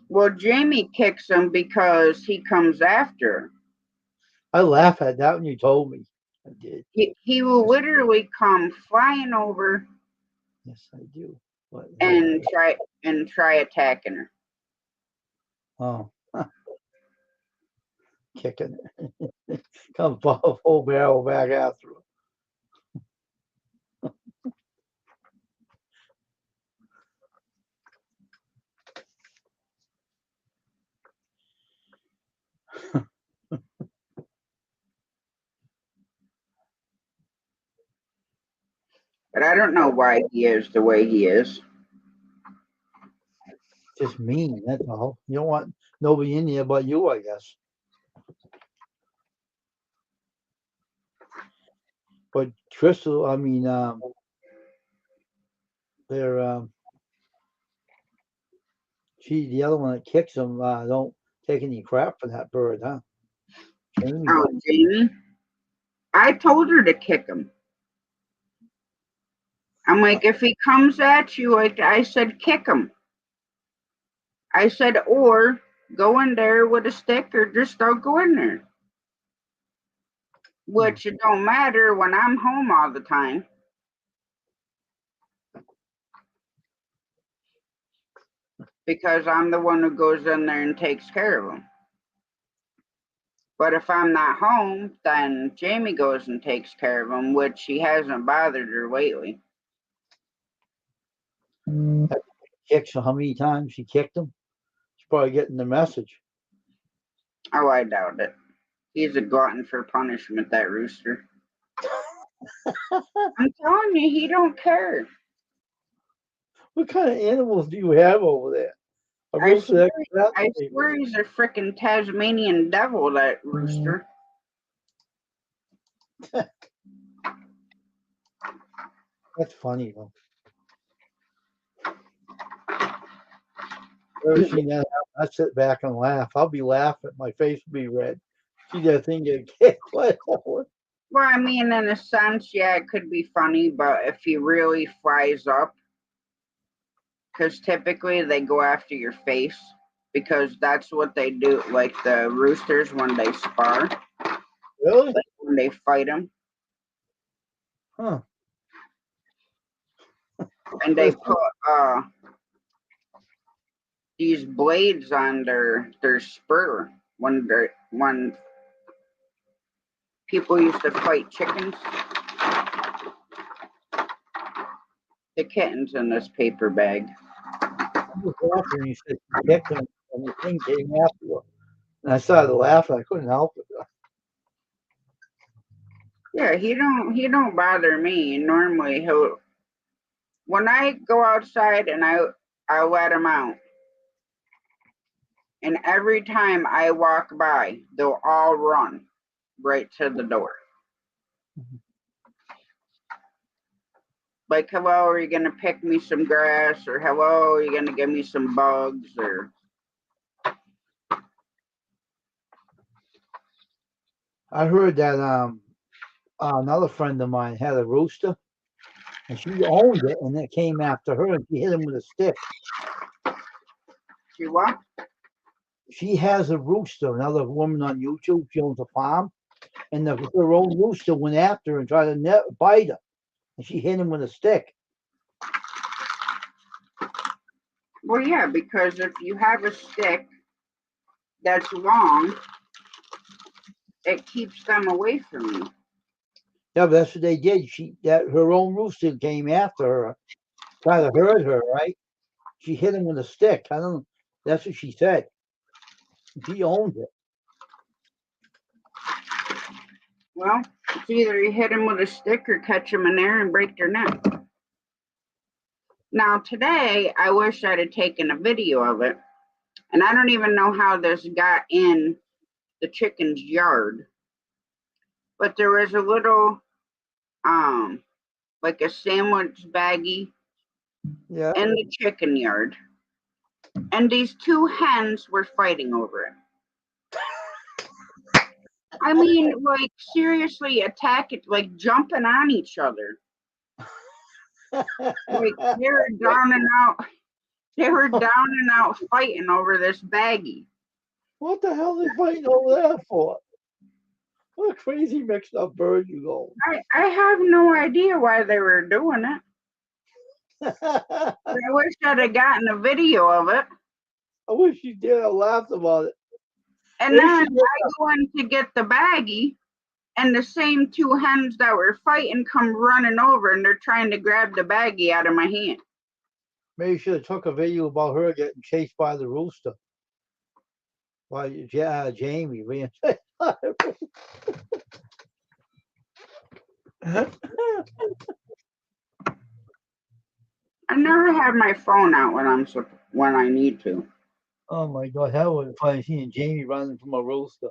Speaker 1: Well, Jamie kicks him because he comes after her.
Speaker 2: I laugh at that when you told me. I did.
Speaker 1: He will literally come flying over.
Speaker 2: Yes, I do.
Speaker 1: And try attacking her.
Speaker 2: Oh, kicking it. Comes a full barrel back after him.
Speaker 1: But I don't know why he is the way he is.
Speaker 2: Just mean, that's all. You don't want nobody in here but you, I guess. But Crystal, I mean, they're the other one that kicks him, don't take any crap for that bird, huh? Jamie.
Speaker 1: Oh, Jamie? I told her to kick him. I'm like, if he comes at you, I said, kick him. I said, or go in there with a stick or just don't go in there. Which it don't matter when I'm home all the time. Because I'm the one who goes in there and takes care of them. But if I'm not home, then Jamie goes and takes care of him, which he hasn't bothered her lately.
Speaker 2: Kicks him. How many times he kicked him? He's probably getting the message.
Speaker 1: Oh, I doubt it. He's a glutton for punishment, that rooster. I'm telling you, he don't care.
Speaker 2: What kind of animals do you have over there? A
Speaker 1: I
Speaker 2: rooster
Speaker 1: swear, I swear he's a freaking Tasmanian devil, that rooster.
Speaker 2: That's funny though. Ever seen that? I sit back and laugh. I'll be laughing. My face will be red. See that thing get quiet.
Speaker 1: Well, I mean, in a sense, yeah, it could be funny, but if he really fries up, because typically they go after your face, because that's what they do, like the roosters when they spar,
Speaker 2: Really?
Speaker 1: like when they fight them,
Speaker 2: Huh.
Speaker 1: and they put these blades on their spur when people used to fight chickens. The kitten's in this paper bag.
Speaker 2: I was laughing. He said she kicked him, and the thing came after her. And I started laughing. I couldn't help it.
Speaker 1: Yeah, he don't bother me. Normally he'll, when I go outside and I let him out, and every time I walk by, they'll all run right to the door. Like, hello, are you gonna pick me some grass? Or hello, are you gonna give me some bugs? Or
Speaker 2: I heard that another friend of mine had a rooster, and she owned it, and it came after her, and she hit him with a stick.
Speaker 1: she what?
Speaker 2: She has a rooster. Another woman on YouTube, she owns a farm, and her own rooster went after her and tried to bite her, and she hit him with a stick.
Speaker 1: Well, yeah, because if you have a stick that's long, it keeps them away from you.
Speaker 2: Yeah, but that's what they did. Her own rooster came after her, tried to hurt her, right? She hit him with a stick. I don't know. That's what she said. She owns it.
Speaker 1: Well, it's either you hit them with a stick or catch them in there and break their neck. Now, today, I wish I'd have taken a video of it. And I don't even know how this got in the chicken's yard. But there was a little, like a sandwich baggie
Speaker 2: Yeah.
Speaker 1: in the chicken yard. And these two hens were fighting over it. I mean, like, seriously, attack it, like jumping on each other. Like, they were down and out. They were down and out fighting over this baggie.
Speaker 2: What the hell are they fighting over there for? What a crazy mixed up bird you go.
Speaker 1: I have no idea why they were doing it. I wish I'd have gotten a video of it.
Speaker 2: I wish you did. I laughed about it.
Speaker 1: And then I go in to get the baggie, and the same two hens that were fighting come running over, and they're trying to grab the baggie out of my hand.
Speaker 2: Maybe you should have took a video about her getting chased by the rooster. By Jamie.
Speaker 1: I never have my phone out when I need to.
Speaker 2: Oh my God, that would be funny seeing Jamie running from a rooster.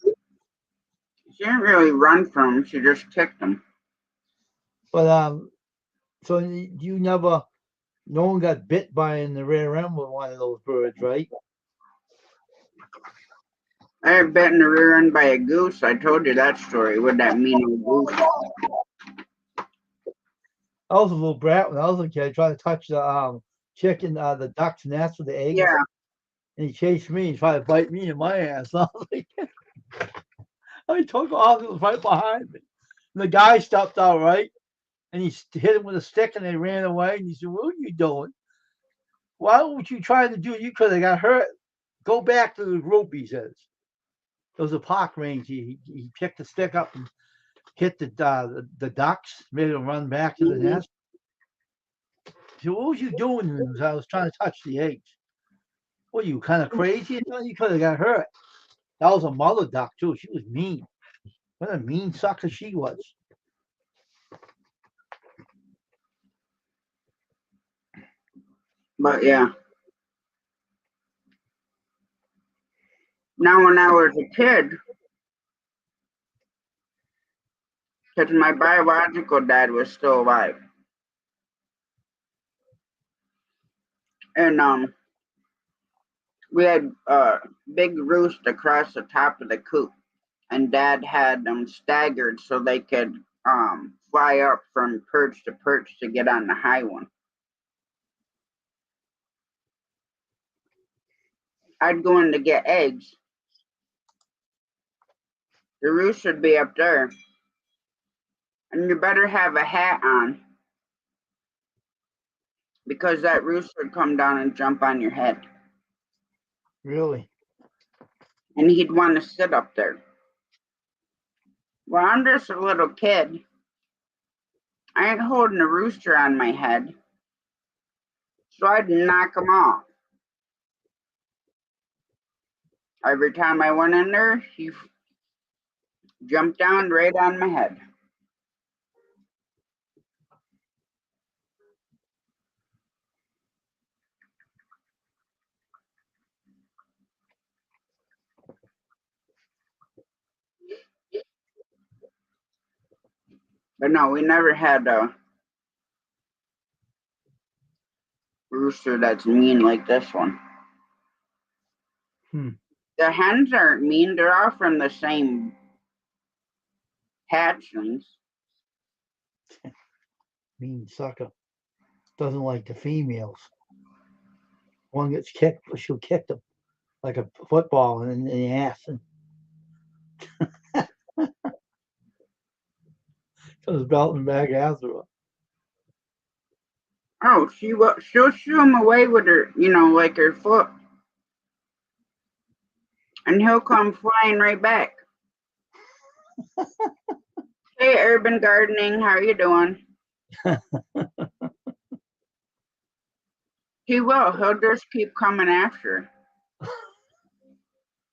Speaker 1: She didn't really run from him, she just kicked him.
Speaker 2: But so you never, no one got bit by in the rear end with one of those birds, right?
Speaker 1: I got bit in the rear end by a goose. I told you that story with that mean old goose.
Speaker 2: I was a little brat when I was a kid. I tried to touch the chicken, the duck's nest with the eggs.
Speaker 1: Yeah.
Speaker 2: And he chased me and tried to bite me in my ass. I was like, I took off. It was right behind me. And the guy stepped out, right? And he hit him with a stick and they ran away. And he said, what are you doing? Why would you try to do? You could have got hurt. Go back to the group, he says. It was a park range. He picked the stick up and hit the ducks, made them run back to the nest. So what was you doing? I was trying to touch the eggs. What, you kind of crazy? You could have got hurt. That was a mother duck too. She was mean. What a mean sucker she was.
Speaker 1: But yeah. Now when I was a kid, because my biological dad was still alive. And we had a big roost across the top of the coop. And Dad had them staggered so they could fly up from perch to perch to get on the high one. I'd go in to get eggs. The roost would be up there. And you better have a hat on because that roost would come down and jump on your head.
Speaker 2: Really?
Speaker 1: And he'd want to sit up there. Well, I'm just a little kid. I ain't holding a rooster on my head. So I'd knock him off. Every time I went in there, he jumped down right on my head. But no, we never had a rooster that's mean like this one. The hens aren't mean. They're all from the same hatchlings.
Speaker 2: Mean sucker. Doesn't like the females. One gets kicked, she'll kick them like a football in the ass. And goes belting back after her.
Speaker 1: Oh, she'll shoo him away with her, like her foot. And he'll come flying right back. Hey, urban gardening, how are you doing? He will. He'll just keep coming after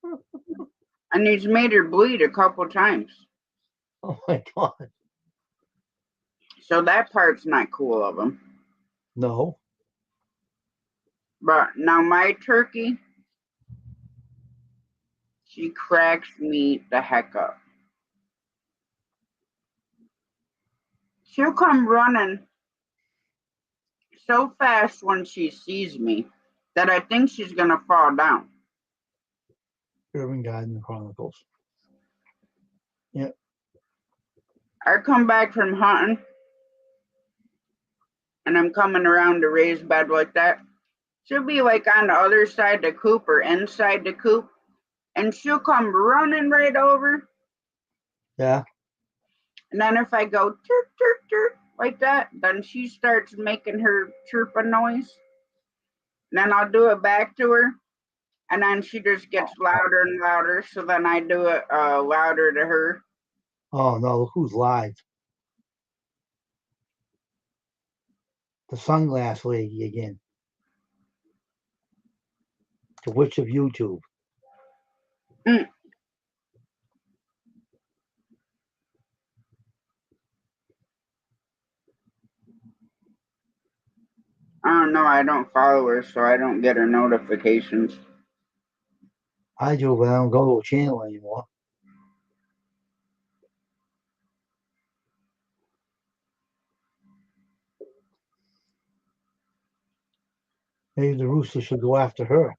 Speaker 1: her. And he's made her bleed a couple times.
Speaker 2: Oh my God.
Speaker 1: So that part's not cool of him.
Speaker 2: No.
Speaker 1: But now my turkey, she cracks me the heck up. She'll come running so fast when she sees me that I think she's going to fall down.
Speaker 2: Urban Garden Chronicles. Yep.
Speaker 1: I come back from hunting and I'm coming around the raised bed like that. She'll be like on the other side of the coop or inside the coop, and she'll come running right over.
Speaker 2: Yeah.
Speaker 1: And then if I go chirp, chirp, chirp like that, then she starts making her chirping noise. And then I'll do it back to her. And then she just gets louder and louder. So then I do it louder to her.
Speaker 2: Oh no, look who's live. The sunglass lady again. The witch of YouTube.
Speaker 1: Mm. I don't know. I don't follow her, so I don't get her notifications.
Speaker 2: I do, but I don't go to a channel anymore. Maybe the rooster should go after her.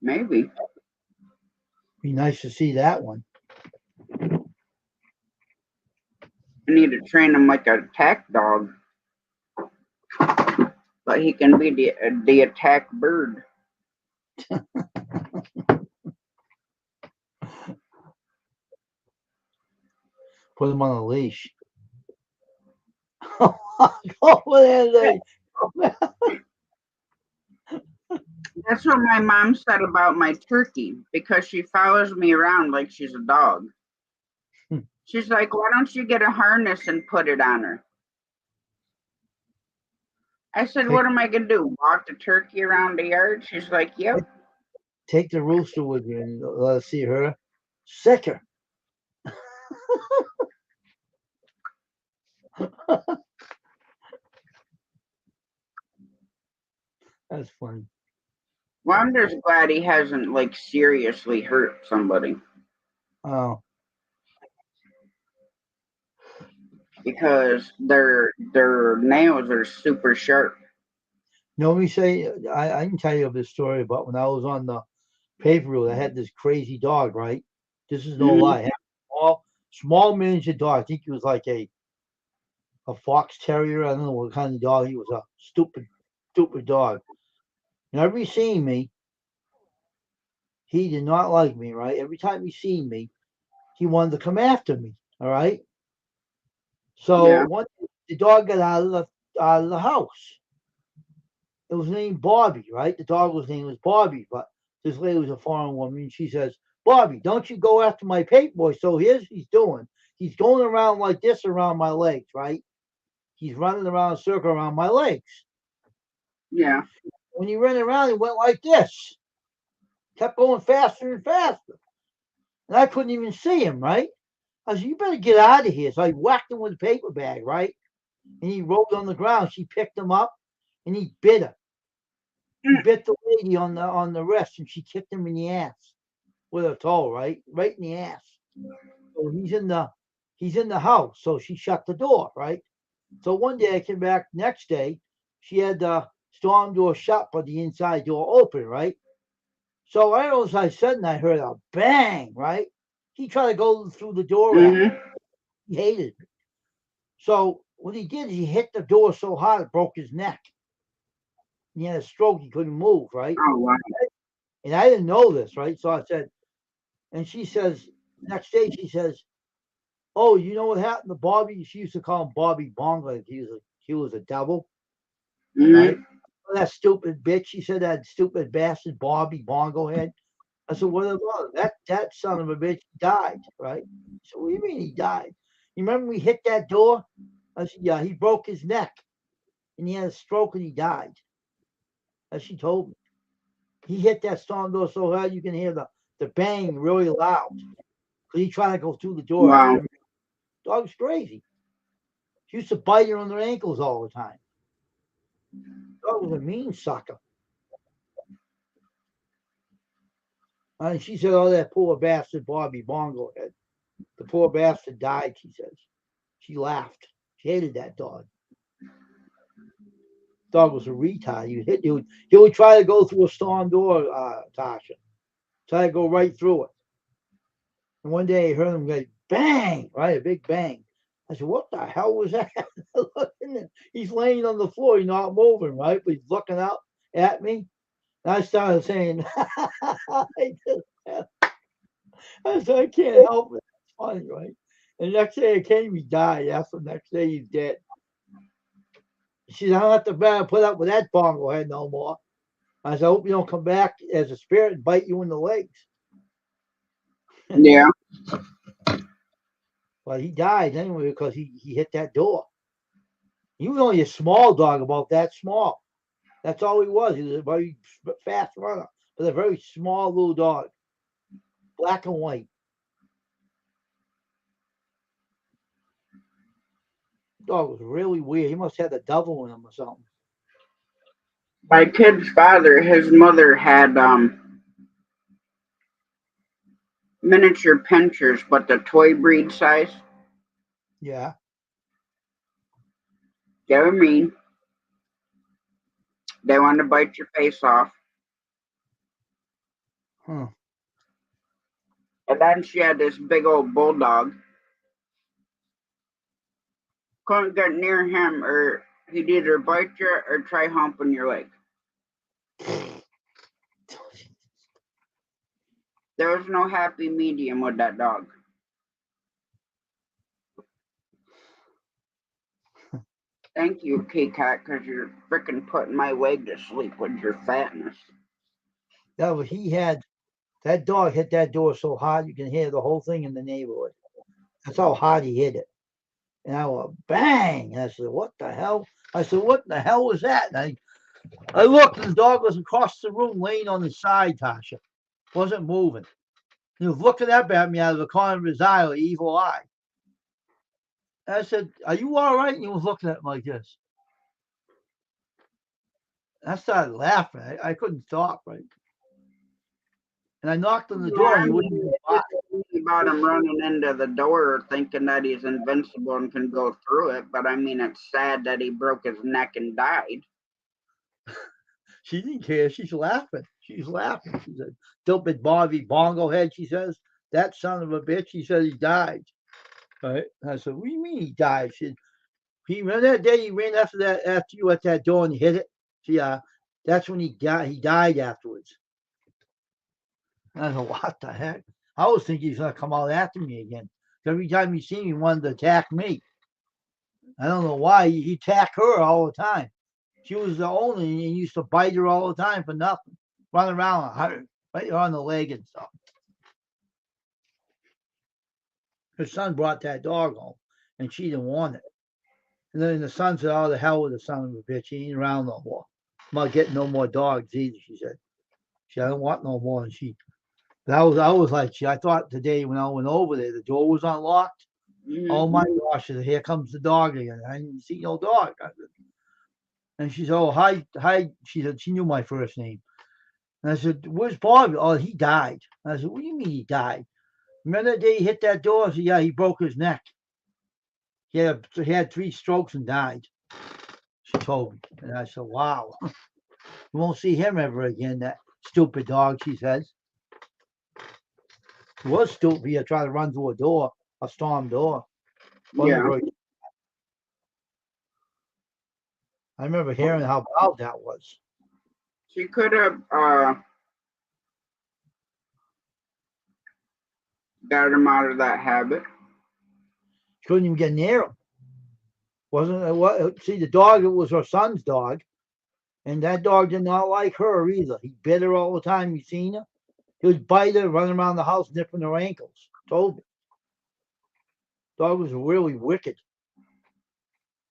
Speaker 1: Maybe.
Speaker 2: Be nice to see that one.
Speaker 1: I need to train him like an attack dog. But he can be the attack bird.
Speaker 2: Put him on a leash. Over there,
Speaker 1: That's what my mom said about my turkey, because she follows me around like she's a dog. She's like, why don't you get a harness and put it on her? I said, what am I going to do? Walk the turkey around the yard? She's like, yep.
Speaker 2: Take the rooster with you and let us see her. Sick her. That's funny.
Speaker 1: Well, I'm just glad he hasn't like seriously hurt somebody.
Speaker 2: Oh.
Speaker 1: Because their nails are super sharp.
Speaker 2: Let me say, I can tell you this story about when I was on the paper route. I had this crazy dog, right? This is no lie. I had a small miniature dog. I think he was like a fox terrier. I don't know what kind of dog. He was a stupid dog. And every seen me, he did not like me, right? Every time he seen me, he wanted to come after me. All right. So
Speaker 1: Yeah.
Speaker 2: once the dog got out of the house, it was named Bobby, right? The dog's name was Bobby, but this lady was a foreign woman. And she says, Bobby, don't you go after my paper boy. So here's what he's doing. He's going around like this around my legs, right? He's running around a circle around my legs.
Speaker 1: Yeah.
Speaker 2: When he ran around, he went like this, kept going faster and faster. And I couldn't even see him, right? I said, you better get out of here. So I whacked him with a paper bag, right? And he rolled on the ground. She picked him up and he bit her. He bit the lady on the wrist and she kicked him in the ass with her toe, right? Right in the ass. So he's in the house. So she shut the door, right? So one day I came back, next day, she had the storm door shut, but the inside door open, right? So I all of a sudden I heard a bang, right? He tried to go through the door at me. He hated me. So what he did is he hit the door so hard it broke his neck. He had a stroke, he couldn't move, right?
Speaker 1: Oh wow.
Speaker 2: And I didn't know this, right? So I said, and she says, next day she says, oh, you know what happened to Bobby? She used to call him Bobby Bongo. He was a devil, right? Oh, that stupid bitch. She said that stupid bastard Bobby Bongo head. I said, what about it? That son of a bitch died, right? So what do you mean he died? You remember we hit that door? I said, yeah, he broke his neck and he had a stroke and he died. As she told me. He hit that storm door so hard you can hear the bang really loud. Because he tried to go through the door
Speaker 1: Wow.
Speaker 2: after him. Dog's crazy. She used to bite her on her ankles all the time. Dog was a mean sucker. And she said, oh, that poor bastard Bobby Bongo head. The poor bastard died, she says. She laughed. She hated that dog. Dog was a retard. He would try to go through a storm door, Tasha. Try to go right through it. And one day I heard him go bang, right? A big bang. I said, what the hell was that? He's laying on the floor, he's not moving, right? But he's looking up at me. And I started saying, I said, I can't help it. It's funny, right? And the next day it came, he died. After the next day, he's dead. She said, I don't have to put up with that bongo head no more. I said, I hope you don't come back as a spirit and bite you in the legs.
Speaker 1: Yeah.
Speaker 2: But he died anyway because he hit that door. He was only a small dog, about that small. That's all he was. He was a very fast runner, but a very small little dog, black and white. Dog was really weird. He must have the devil in him or something.
Speaker 1: My kid's father, his mother had miniature pinchers, but the toy breed size.
Speaker 2: Yeah.
Speaker 1: They were mean. They wanted to bite your face off.
Speaker 2: Huh.
Speaker 1: And then she had this big old bulldog. Couldn't get near him, or he'd either bite you or try humping your leg. There was no happy medium with that dog. Thank you, K-Cat, because you're freaking putting my leg to sleep with your fatness.
Speaker 2: That dog hit that door so hard you can hear the whole thing in the neighborhood. That's how hard he hit it. And I went bang. And I said, what the hell? I said, what the hell was that? And I looked and the dog was across the room laying on his side, Tasha. Wasn't moving. He was looking up at me out of the corner of his eye, like evil eye. And I said, are you all right? And he was looking at me like this. I started laughing. I couldn't stop, right? And I knocked on the
Speaker 1: Yeah,
Speaker 2: door
Speaker 1: I
Speaker 2: and he
Speaker 1: mean,
Speaker 2: wouldn't even buy.
Speaker 1: it's about him running into the door thinking that he's invincible and can go through it. But I mean, it's sad that he broke his neck and died.
Speaker 2: She didn't care. She's laughing. She's laughing. She said, stupid Bobby Bongo head, she says. That son of a bitch, he said he died. Right? And I said, what do you mean he died? She said, he remember that day he ran after you at that door and hit it? See, that's when he died afterwards. And I said, what the heck? I always think he's gonna come out after me again. Every time he seen me, he wanted to attack me. I don't know why. He attacked her all the time. She was the owner and he used to bite her all the time for nothing. Run around her, bite her on the leg and stuff. Her son brought that dog home and she didn't want it. And then the son said, oh, the hell with the son of a bitch. He ain't around no more. I'm not getting no more dogs either, she said. She said, I don't want no more. And I was like, I thought today when I went over there, the door was unlocked.
Speaker 1: Mhm.
Speaker 2: Oh my gosh, here comes the dog again. I didn't see no dog. And she said, oh, hi. She said, she knew my first name. And I said, where's Bobby? Oh, he died. And I said, what do you mean he died? Remember that day he hit that door? I said, yeah, he broke his neck. He had 3 strokes and died. She told me. And I said, wow. You won't see him ever again, that stupid dog, she says. He was stupid. He tried to run through a storm door.
Speaker 1: Yeah.
Speaker 2: I remember hearing how loud that was.
Speaker 1: She could have got him out of that habit.
Speaker 2: She couldn't even get near him. Wasn't it what? See, the dog, it was her son's dog. And that dog did not like her either. He bit her all the time. You seen her? He would bite her, running around the house, nipping her ankles. Told me. Dog was really wicked.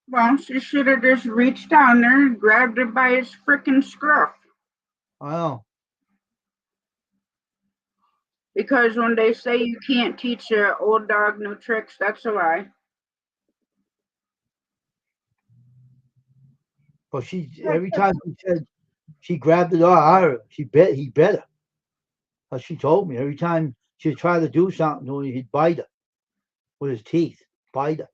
Speaker 1: Well, she should have just reached down there and grabbed it by his frickin' scruff.
Speaker 2: I know.
Speaker 1: Because when they say you can't teach an old dog new tricks, that's a lie.
Speaker 2: But every time she said she grabbed the dog out of her, he bit her. But she told me every time she'd try to do something to him, he'd bite her with his teeth. Bite her.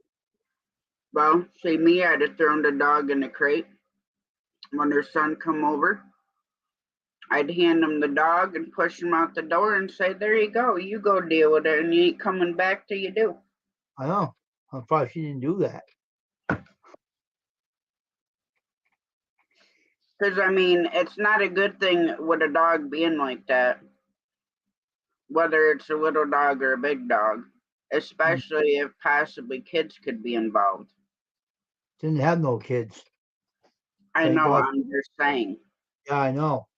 Speaker 1: Well, see, me, I'd have thrown the dog in the crate. When her son come over, I'd hand him the dog and push him out the door and say, there you go. You go deal with it, and you ain't coming back till you do.
Speaker 2: I know. I'm surprised she didn't do that.
Speaker 1: Because, I mean, it's not a good thing with a dog being like that, whether it's a little dog or a big dog, especially if possibly kids could be involved.
Speaker 2: Didn't have no kids.
Speaker 1: I
Speaker 2: Thank
Speaker 1: know,
Speaker 2: God.
Speaker 1: I'm just saying.
Speaker 2: Yeah, I know.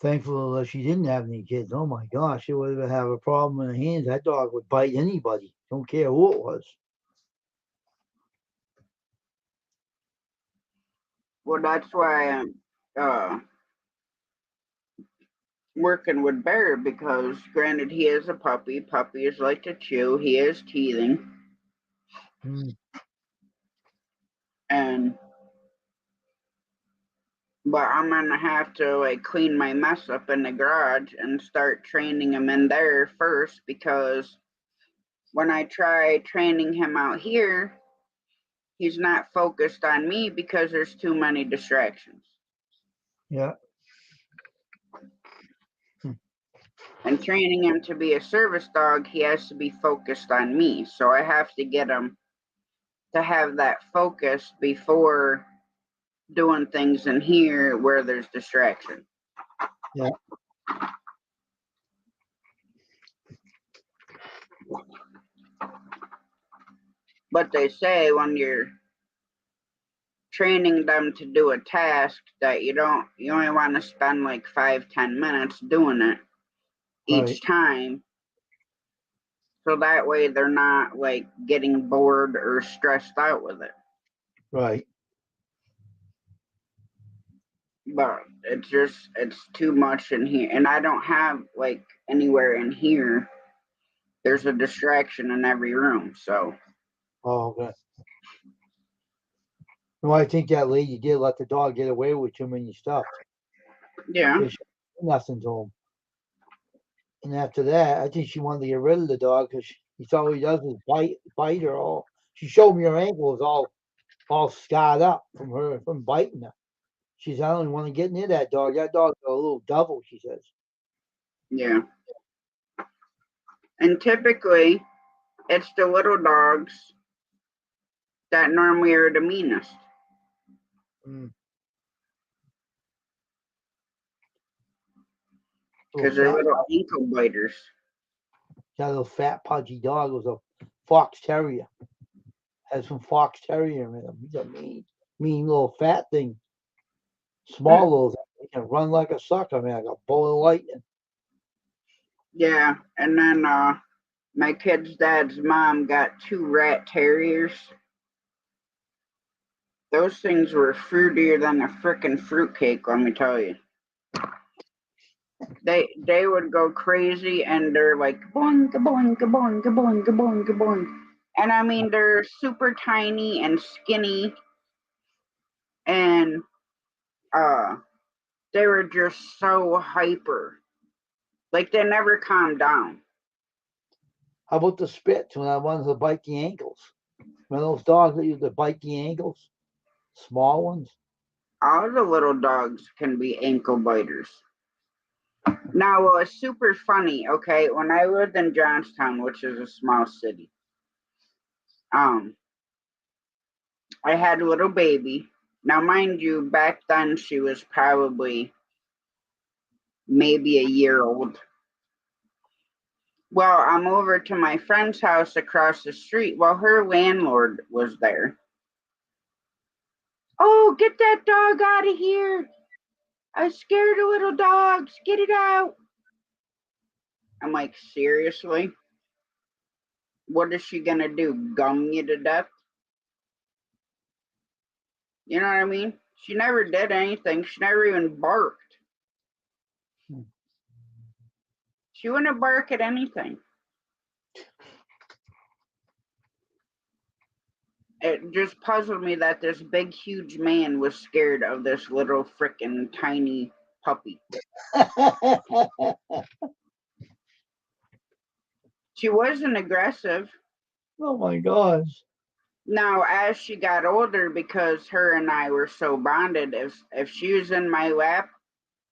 Speaker 2: Thankful that she didn't have any kids. Oh my gosh, she would have a problem in her hands. That dog would bite anybody. Don't care who it was.
Speaker 1: Well, that's why I'm working with Bear, because granted he is a puppy. Puppies like to chew. He is teething. And but I'm gonna have to like clean my mess up in the garage and start training him in there first, because when I try training him out here, he's not focused on me because there's too many distractions.
Speaker 2: Yeah.
Speaker 1: And training him to be a service dog, he has to be focused on me. So I have to get him to have that focus before doing things in here where there's distraction.
Speaker 2: Yeah.
Speaker 1: But they say when you're training them to do a task that you only want to spend like 5-10 minutes doing it each time, so that way they're not like getting bored or stressed out with it.
Speaker 2: Right.
Speaker 1: But it's too much in here, and I don't have like anywhere in here. There's a distraction in every room, so
Speaker 2: Oh, okay. No, I think that lady did let the dog get away with too many stuff.
Speaker 1: Yeah.
Speaker 2: She did nothing to him. And after that, I think she wanted to get rid of the dog because he's all he does is bite her. All she showed me her ankle was all scarred up from biting her. She said, I don't want to get near that dog. That dog's a little devil, she says.
Speaker 1: Yeah. And typically, it's the little dogs that normally are the meanest. Because they're little ankle biters.
Speaker 2: That little fat, pudgy dog was a fox terrier. Has some fox terrier in him. He's a mean little fat thing. Small little thing. He can run like a sucker, man, like a bolt of lightning.
Speaker 1: Yeah. And then my kid's dad's mom got 2 rat terriers. Those things were fruitier than a frickin' fruitcake, let me tell you. They would go crazy and they're like boing boing boing boing boing boing. And I mean they're super tiny and skinny and they were just so hyper. Like they never calmed down.
Speaker 2: How about the Spitz when I wanted to bite the ankles? Remember those dogs that used to bite the ankles? Small ones?
Speaker 1: All the little dogs can be ankle biters. Now, it's super funny, okay? When I lived in Johnstown, which is a small city, I had a little baby. Now, mind you, back then she was probably maybe a year old. Well, I'm over to my friend's house across the street. Well, her landlord was there. Oh, get that dog out of here. I scared the little dogs. Get it out. I'm like, seriously? What is she going to do? Gum you to death? You know what I mean? She never did anything. She never even barked. She wouldn't bark at anything. It just puzzled me that this big, huge man was scared of this little frickin' tiny puppy. She wasn't aggressive.
Speaker 2: Oh my gosh.
Speaker 1: Now, as she got older, because her and I were so bonded, if she was in my lap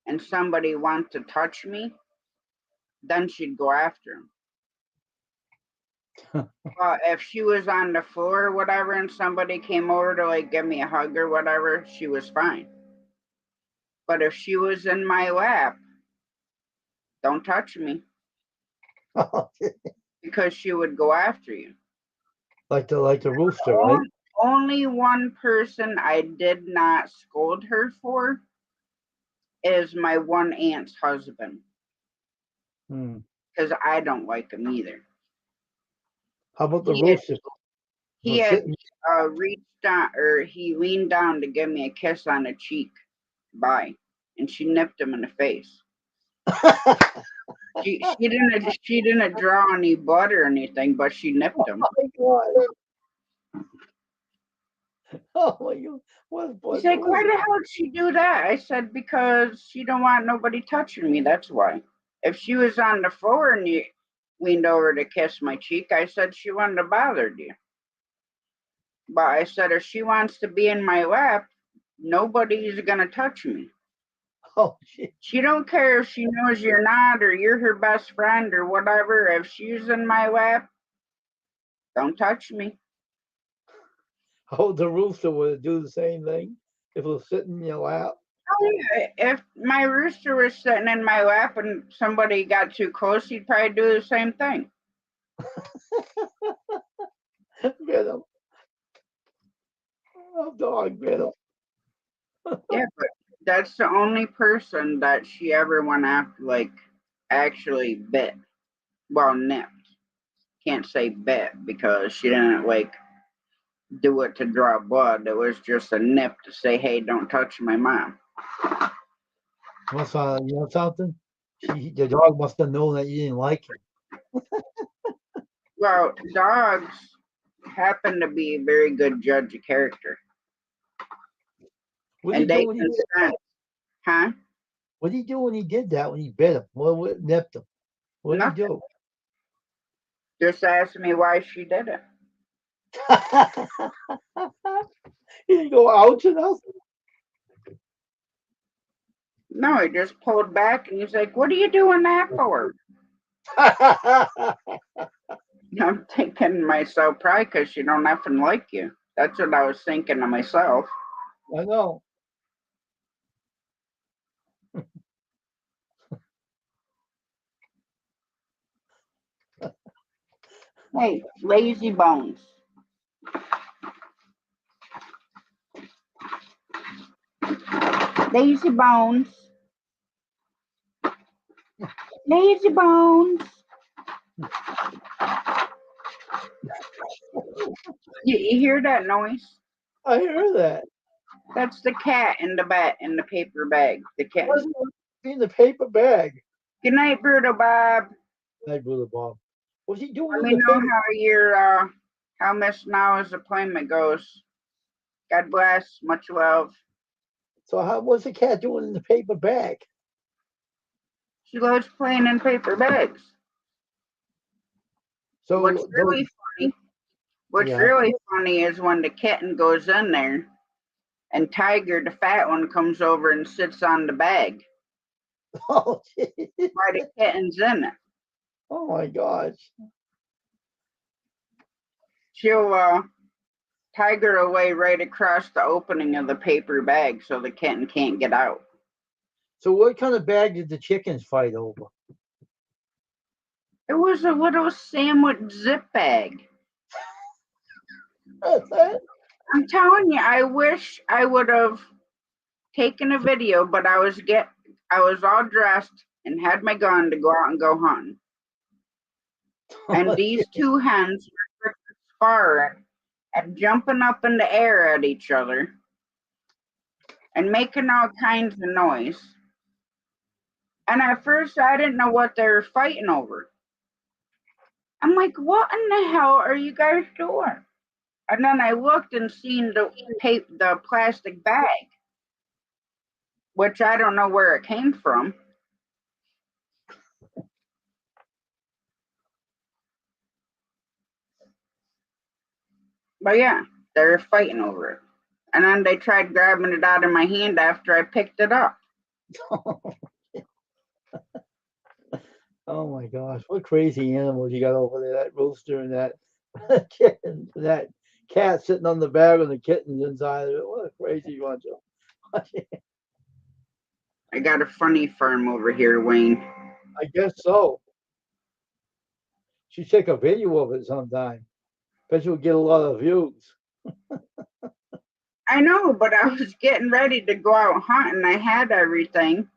Speaker 1: and somebody wanted to touch me, then she'd go after him. If she was on the floor or whatever and somebody came over to like give me a hug or whatever, she was fine. But if she was in my lap, don't touch me. Because she would go after you.
Speaker 2: Like the rooster, right?
Speaker 1: Only one person I did not scold her for is my one aunt's husband. Because I don't like him either.
Speaker 2: How about the rooster?
Speaker 1: He had reached down, or he leaned down to give me a kiss on the cheek. Bye. And she nipped him in the face. She didn't draw any blood or anything, but she nipped him.
Speaker 2: Oh my god! Oh my god!
Speaker 1: He's like, why the hell did she do that? I said, because she don't want nobody touching me. That's why. If she was on the floor and you leaned over to kiss my cheek, I said she wouldn't have bothered you. But I said, if she wants to be in my lap, nobody's gonna touch me.
Speaker 2: Oh shit!
Speaker 1: She don't care if she knows you're not or you're her best friend or whatever. If she's in my lap, don't touch me.
Speaker 2: Oh, the rooster would do the same thing if it was sitting in your lap.
Speaker 1: Oh, yeah. If my rooster was sitting in my lap and somebody got too close, he'd probably do the same thing.
Speaker 2: Get him. Oh, dog, get him.
Speaker 1: Yeah, but that's the only person that she ever went after, like, actually bit. Well, nipped. Can't say bit because she didn't, like, do it to draw blood. It was just a nip to say, hey, don't touch my mom.
Speaker 2: What's you know something? The dog must have known that you didn't like him.
Speaker 1: Well, dogs happen to be a very good judge of character.
Speaker 2: What did
Speaker 1: And
Speaker 2: he do
Speaker 1: they
Speaker 2: when he
Speaker 1: can
Speaker 2: did
Speaker 1: send,
Speaker 2: that?
Speaker 1: huh?
Speaker 2: What did he do when he did that? When he bit him? What nipped him? What did he do?
Speaker 1: Just asked me why she did it.
Speaker 2: He didn't go ouch or nothing.
Speaker 1: No, he just pulled back and he's like, "What are you doing that for?" I'm thinking to myself, probably because she don't effing like you. That's what I was thinking to myself.
Speaker 2: I know.
Speaker 1: Hey, lazy bones. Lazy bones. Lazy bones. You hear that noise?
Speaker 2: I hear that.
Speaker 1: That's the cat in the paper bag. The cat.
Speaker 2: What's in the paper bag?
Speaker 1: Good night, Bruto Bob.
Speaker 2: Hey, Brother Bob. What's he doing
Speaker 1: Let
Speaker 2: in
Speaker 1: me
Speaker 2: the
Speaker 1: know
Speaker 2: paper?
Speaker 1: how your how Miss Now's appointment goes. God bless. Much love.
Speaker 2: So what's the cat doing in the paper bag?
Speaker 1: She loves playing in paper bags.
Speaker 2: So
Speaker 1: What's really funny is when the kitten goes in there and Tiger, the fat one, comes over and sits on the bag
Speaker 2: Oh,
Speaker 1: while the kitten's in it.
Speaker 2: oh my gosh.
Speaker 1: She'll Tiger away right across the opening of the paper bag so the kitten can't get out.
Speaker 2: So what kind of bag did the chickens fight over?
Speaker 1: It was a little sandwich zip bag. I'm telling you, I wish I would have taken a video, but I was all dressed and had my gun to go out and go hunting. And these two hens were sparring and jumping up in the air at each other and making all kinds of noise. And at first, I didn't know what they were fighting over. I'm like, what in the hell are you guys doing? And then I looked and seen the plastic bag, which I don't know where it came from. But yeah, they were fighting over it. And then they tried grabbing it out of my hand after I picked it up.
Speaker 2: Oh my gosh, what crazy animals you got over there, that rooster and that kitten, that cat sitting on the bag and the kittens inside of it. What a crazy bunch of
Speaker 1: I got a funny farm over here, Wayne.
Speaker 2: I guess so. Should take a video of it sometime. Bet you'll get a lot of views.
Speaker 1: I know, but I was getting ready to go out hunting. I had everything.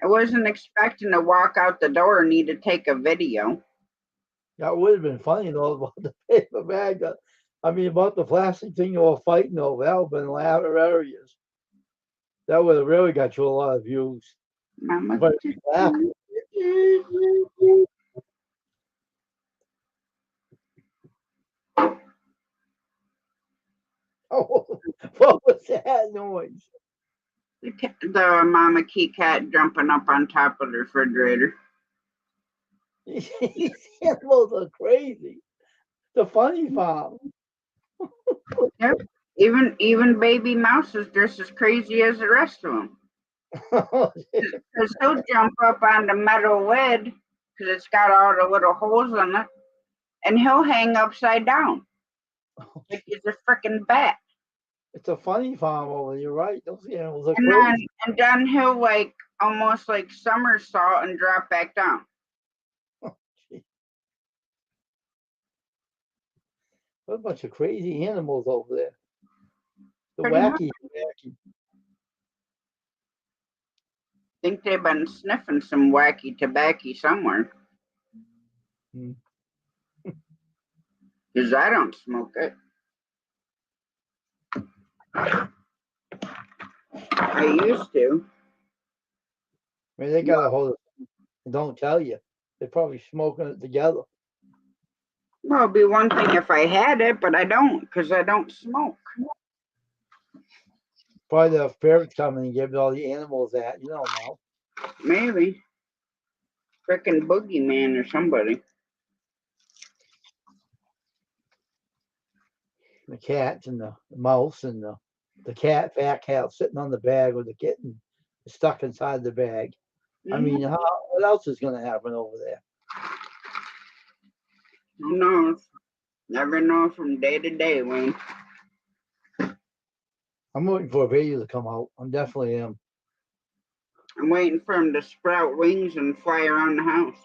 Speaker 1: I wasn't expecting to walk out the door and need to take a video.
Speaker 2: That would have been funny though about the paper bag. I mean, about the plastic thing you were fighting over. That would have been hilarious. That would have really got you a lot of views.
Speaker 1: Mama.
Speaker 2: But oh, what was that noise?
Speaker 1: The mama key cat jumping up on top of the refrigerator.
Speaker 2: These animals are crazy. The funny farm.
Speaker 1: Yep. Even baby mouse is just as crazy as the rest of them. Because he'll jump up on the metal lid because it's got all the little holes in it, and he'll hang upside down like he's a freaking bat.
Speaker 2: It's a funny farm over there. You're right. Those animals are crazy.
Speaker 1: And then he'll like almost like somersault and drop back down.
Speaker 2: What a bunch of crazy animals over there. The
Speaker 1: Pretty much.
Speaker 2: wacky.
Speaker 1: Think they've been sniffing some wacky tobacco somewhere. Because I don't smoke it. I used to.
Speaker 2: I mean, they got a hold of it. Don't tell you. They're probably smoking it together.
Speaker 1: Well, it'd be one thing if I had it, but I don't because I don't smoke.
Speaker 2: Probably the ferrets coming and giving all the animals that. You don't know.
Speaker 1: Maybe. Frickin' boogeyman or somebody.
Speaker 2: The cats and the mouse and the fat cat sitting on the bag with the kitten stuck inside the bag. I mean, what else is going to happen over there?
Speaker 1: Who knows? Never know from day to day, Wayne.
Speaker 2: I'm waiting for a video to come out. I definitely am.
Speaker 1: I'm waiting for him to sprout wings and fly around the house.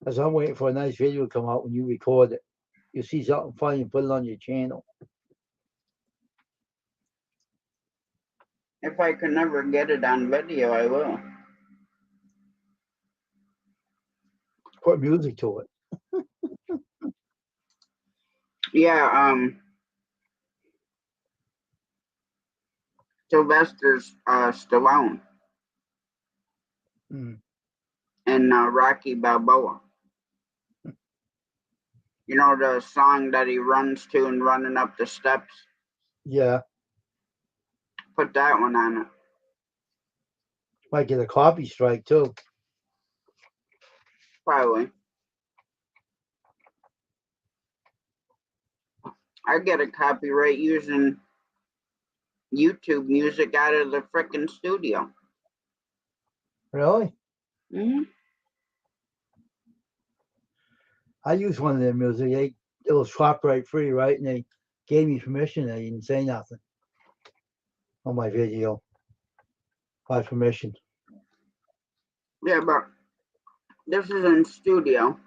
Speaker 2: As I'm waiting for a nice video to come out when you record it. You see something funny and put it on your channel.
Speaker 1: If I can never get it on video, I will.
Speaker 2: Put music to it.
Speaker 1: Yeah, Sylvester's Stallone and Rocky Balboa. You know the song that he runs to and running up the steps?
Speaker 2: Yeah.
Speaker 1: Put that one on it.
Speaker 2: Might get a copy strike too.
Speaker 1: Probably. I get a copyright using YouTube music out of the frickin' studio.
Speaker 2: Really?
Speaker 1: Mm-hmm.
Speaker 2: I used one of their music. It was copyright free, right? And they gave me permission. They didn't say nothing on my video by permission.
Speaker 1: Yeah, but this is in studio.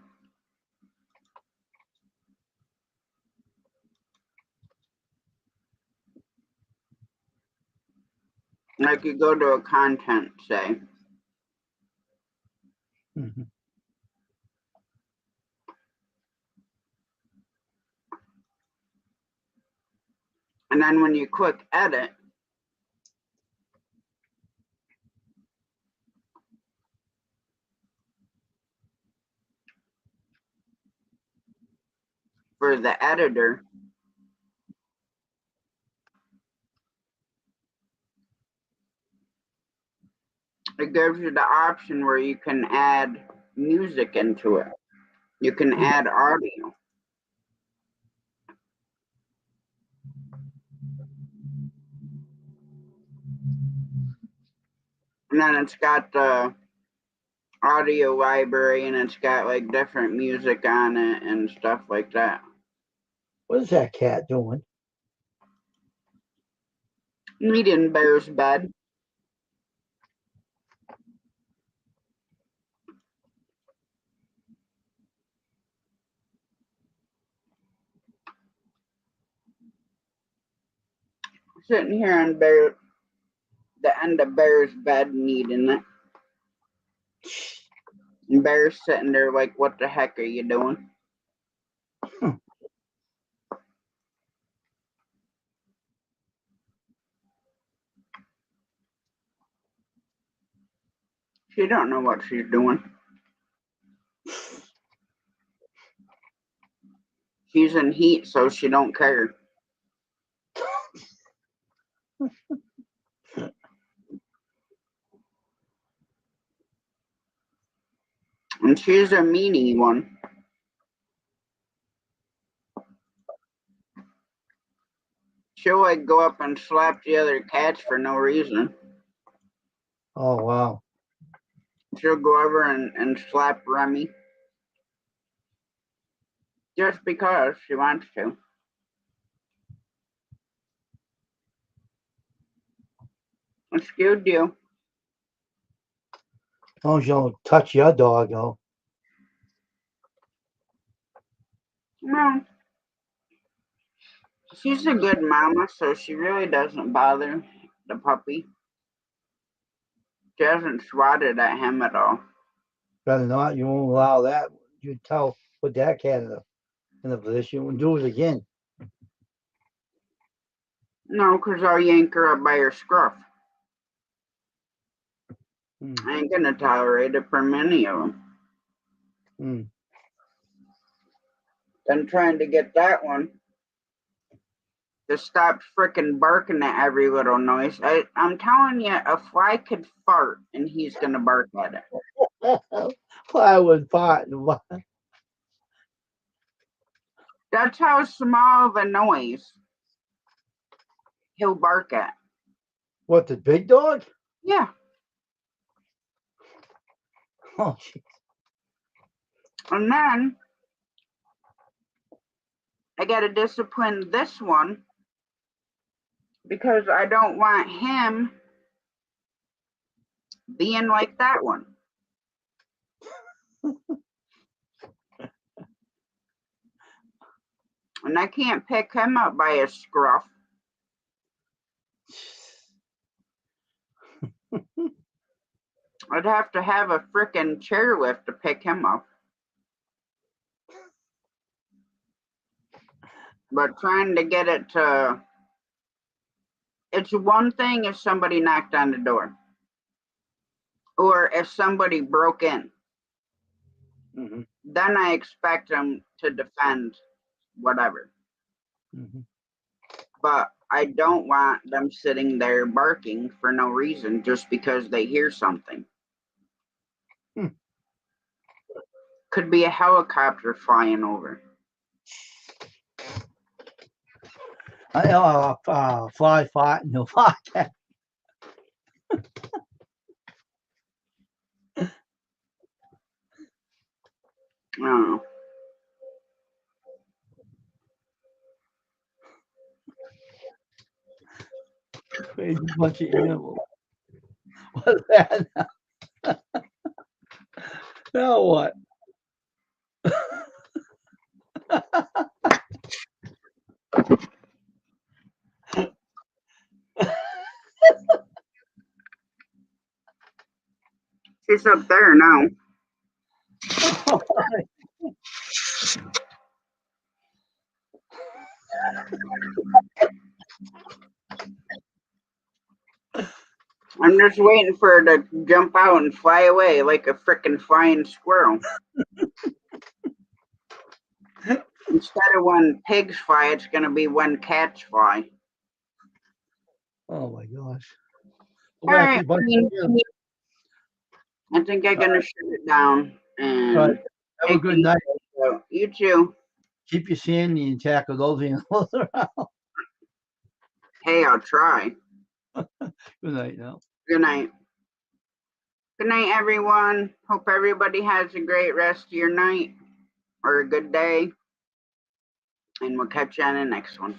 Speaker 1: Like you go to a content, say.
Speaker 2: Mm-hmm.
Speaker 1: And then when you click edit, for the editor, it gives you the option where you can add music into it. You can add audio. And then it's got the audio library and it's got like different music on it and stuff like that.
Speaker 2: What is that cat doing?
Speaker 1: Eating Bear's bed. Sitting here on the end of Bear's bed and eating it. And Bear's sitting there like, what the heck are you doing? She don't know what she's doing. She's in heat, so she don't care. And she's a meanie one. She'll like go up and slap the other cats for no reason.
Speaker 2: Oh, wow.
Speaker 1: She'll go over and slap Remy. Just because she wants to. Excuse you.
Speaker 2: Oh, you don't touch your dog, though.
Speaker 1: No. She's a good mama, so she really doesn't bother the puppy. She hasn't swatted at him at all.
Speaker 2: Better not. You won't allow that. You put that cat in a position and do it again.
Speaker 1: No, because I'll yank her up by her scruff. I ain't gonna tolerate it from any of them. I'm trying to get that one to stop frickin' barking at every little noise. I'm telling you, a fly could fart and he's gonna bark at it.
Speaker 2: Fly would fart.
Speaker 1: That's how small of a noise he'll bark at.
Speaker 2: What, the big dog?
Speaker 1: Yeah.
Speaker 2: Oh, geez.
Speaker 1: And then I gotta discipline this one because I don't want him being like that one. And I can't pick him up by his scruff. I'd have to have a frickin' chairlift to pick him up. But trying to get it to... It's one thing if somebody knocked on the door. Or if somebody broke in.
Speaker 2: Mm-hmm.
Speaker 1: Then I expect them to defend whatever.
Speaker 2: Mm-hmm.
Speaker 1: But I don't want them sitting there barking for no reason just because they hear something. Could be a helicopter flying over.
Speaker 2: I know fly fart in the pocket.
Speaker 1: I don't know.
Speaker 2: Crazy bunch of animals. What's that now? Now what?
Speaker 1: She's up there now. I'm just waiting for her to jump out and fly away like a frickin' flying squirrel. Instead of when pigs fly, it's gonna be when cats fly.
Speaker 2: Oh my gosh.
Speaker 1: All right, I think I'm gonna shut it down and
Speaker 2: Right. Have a good night.
Speaker 1: So, you too.
Speaker 2: Keep your sanity and tackle those animals around.
Speaker 1: Hey, I'll try.
Speaker 2: Good night now.
Speaker 1: Good night. Good night, everyone. Hope everybody has a great rest of your night or a good day. And we'll catch you on the next one.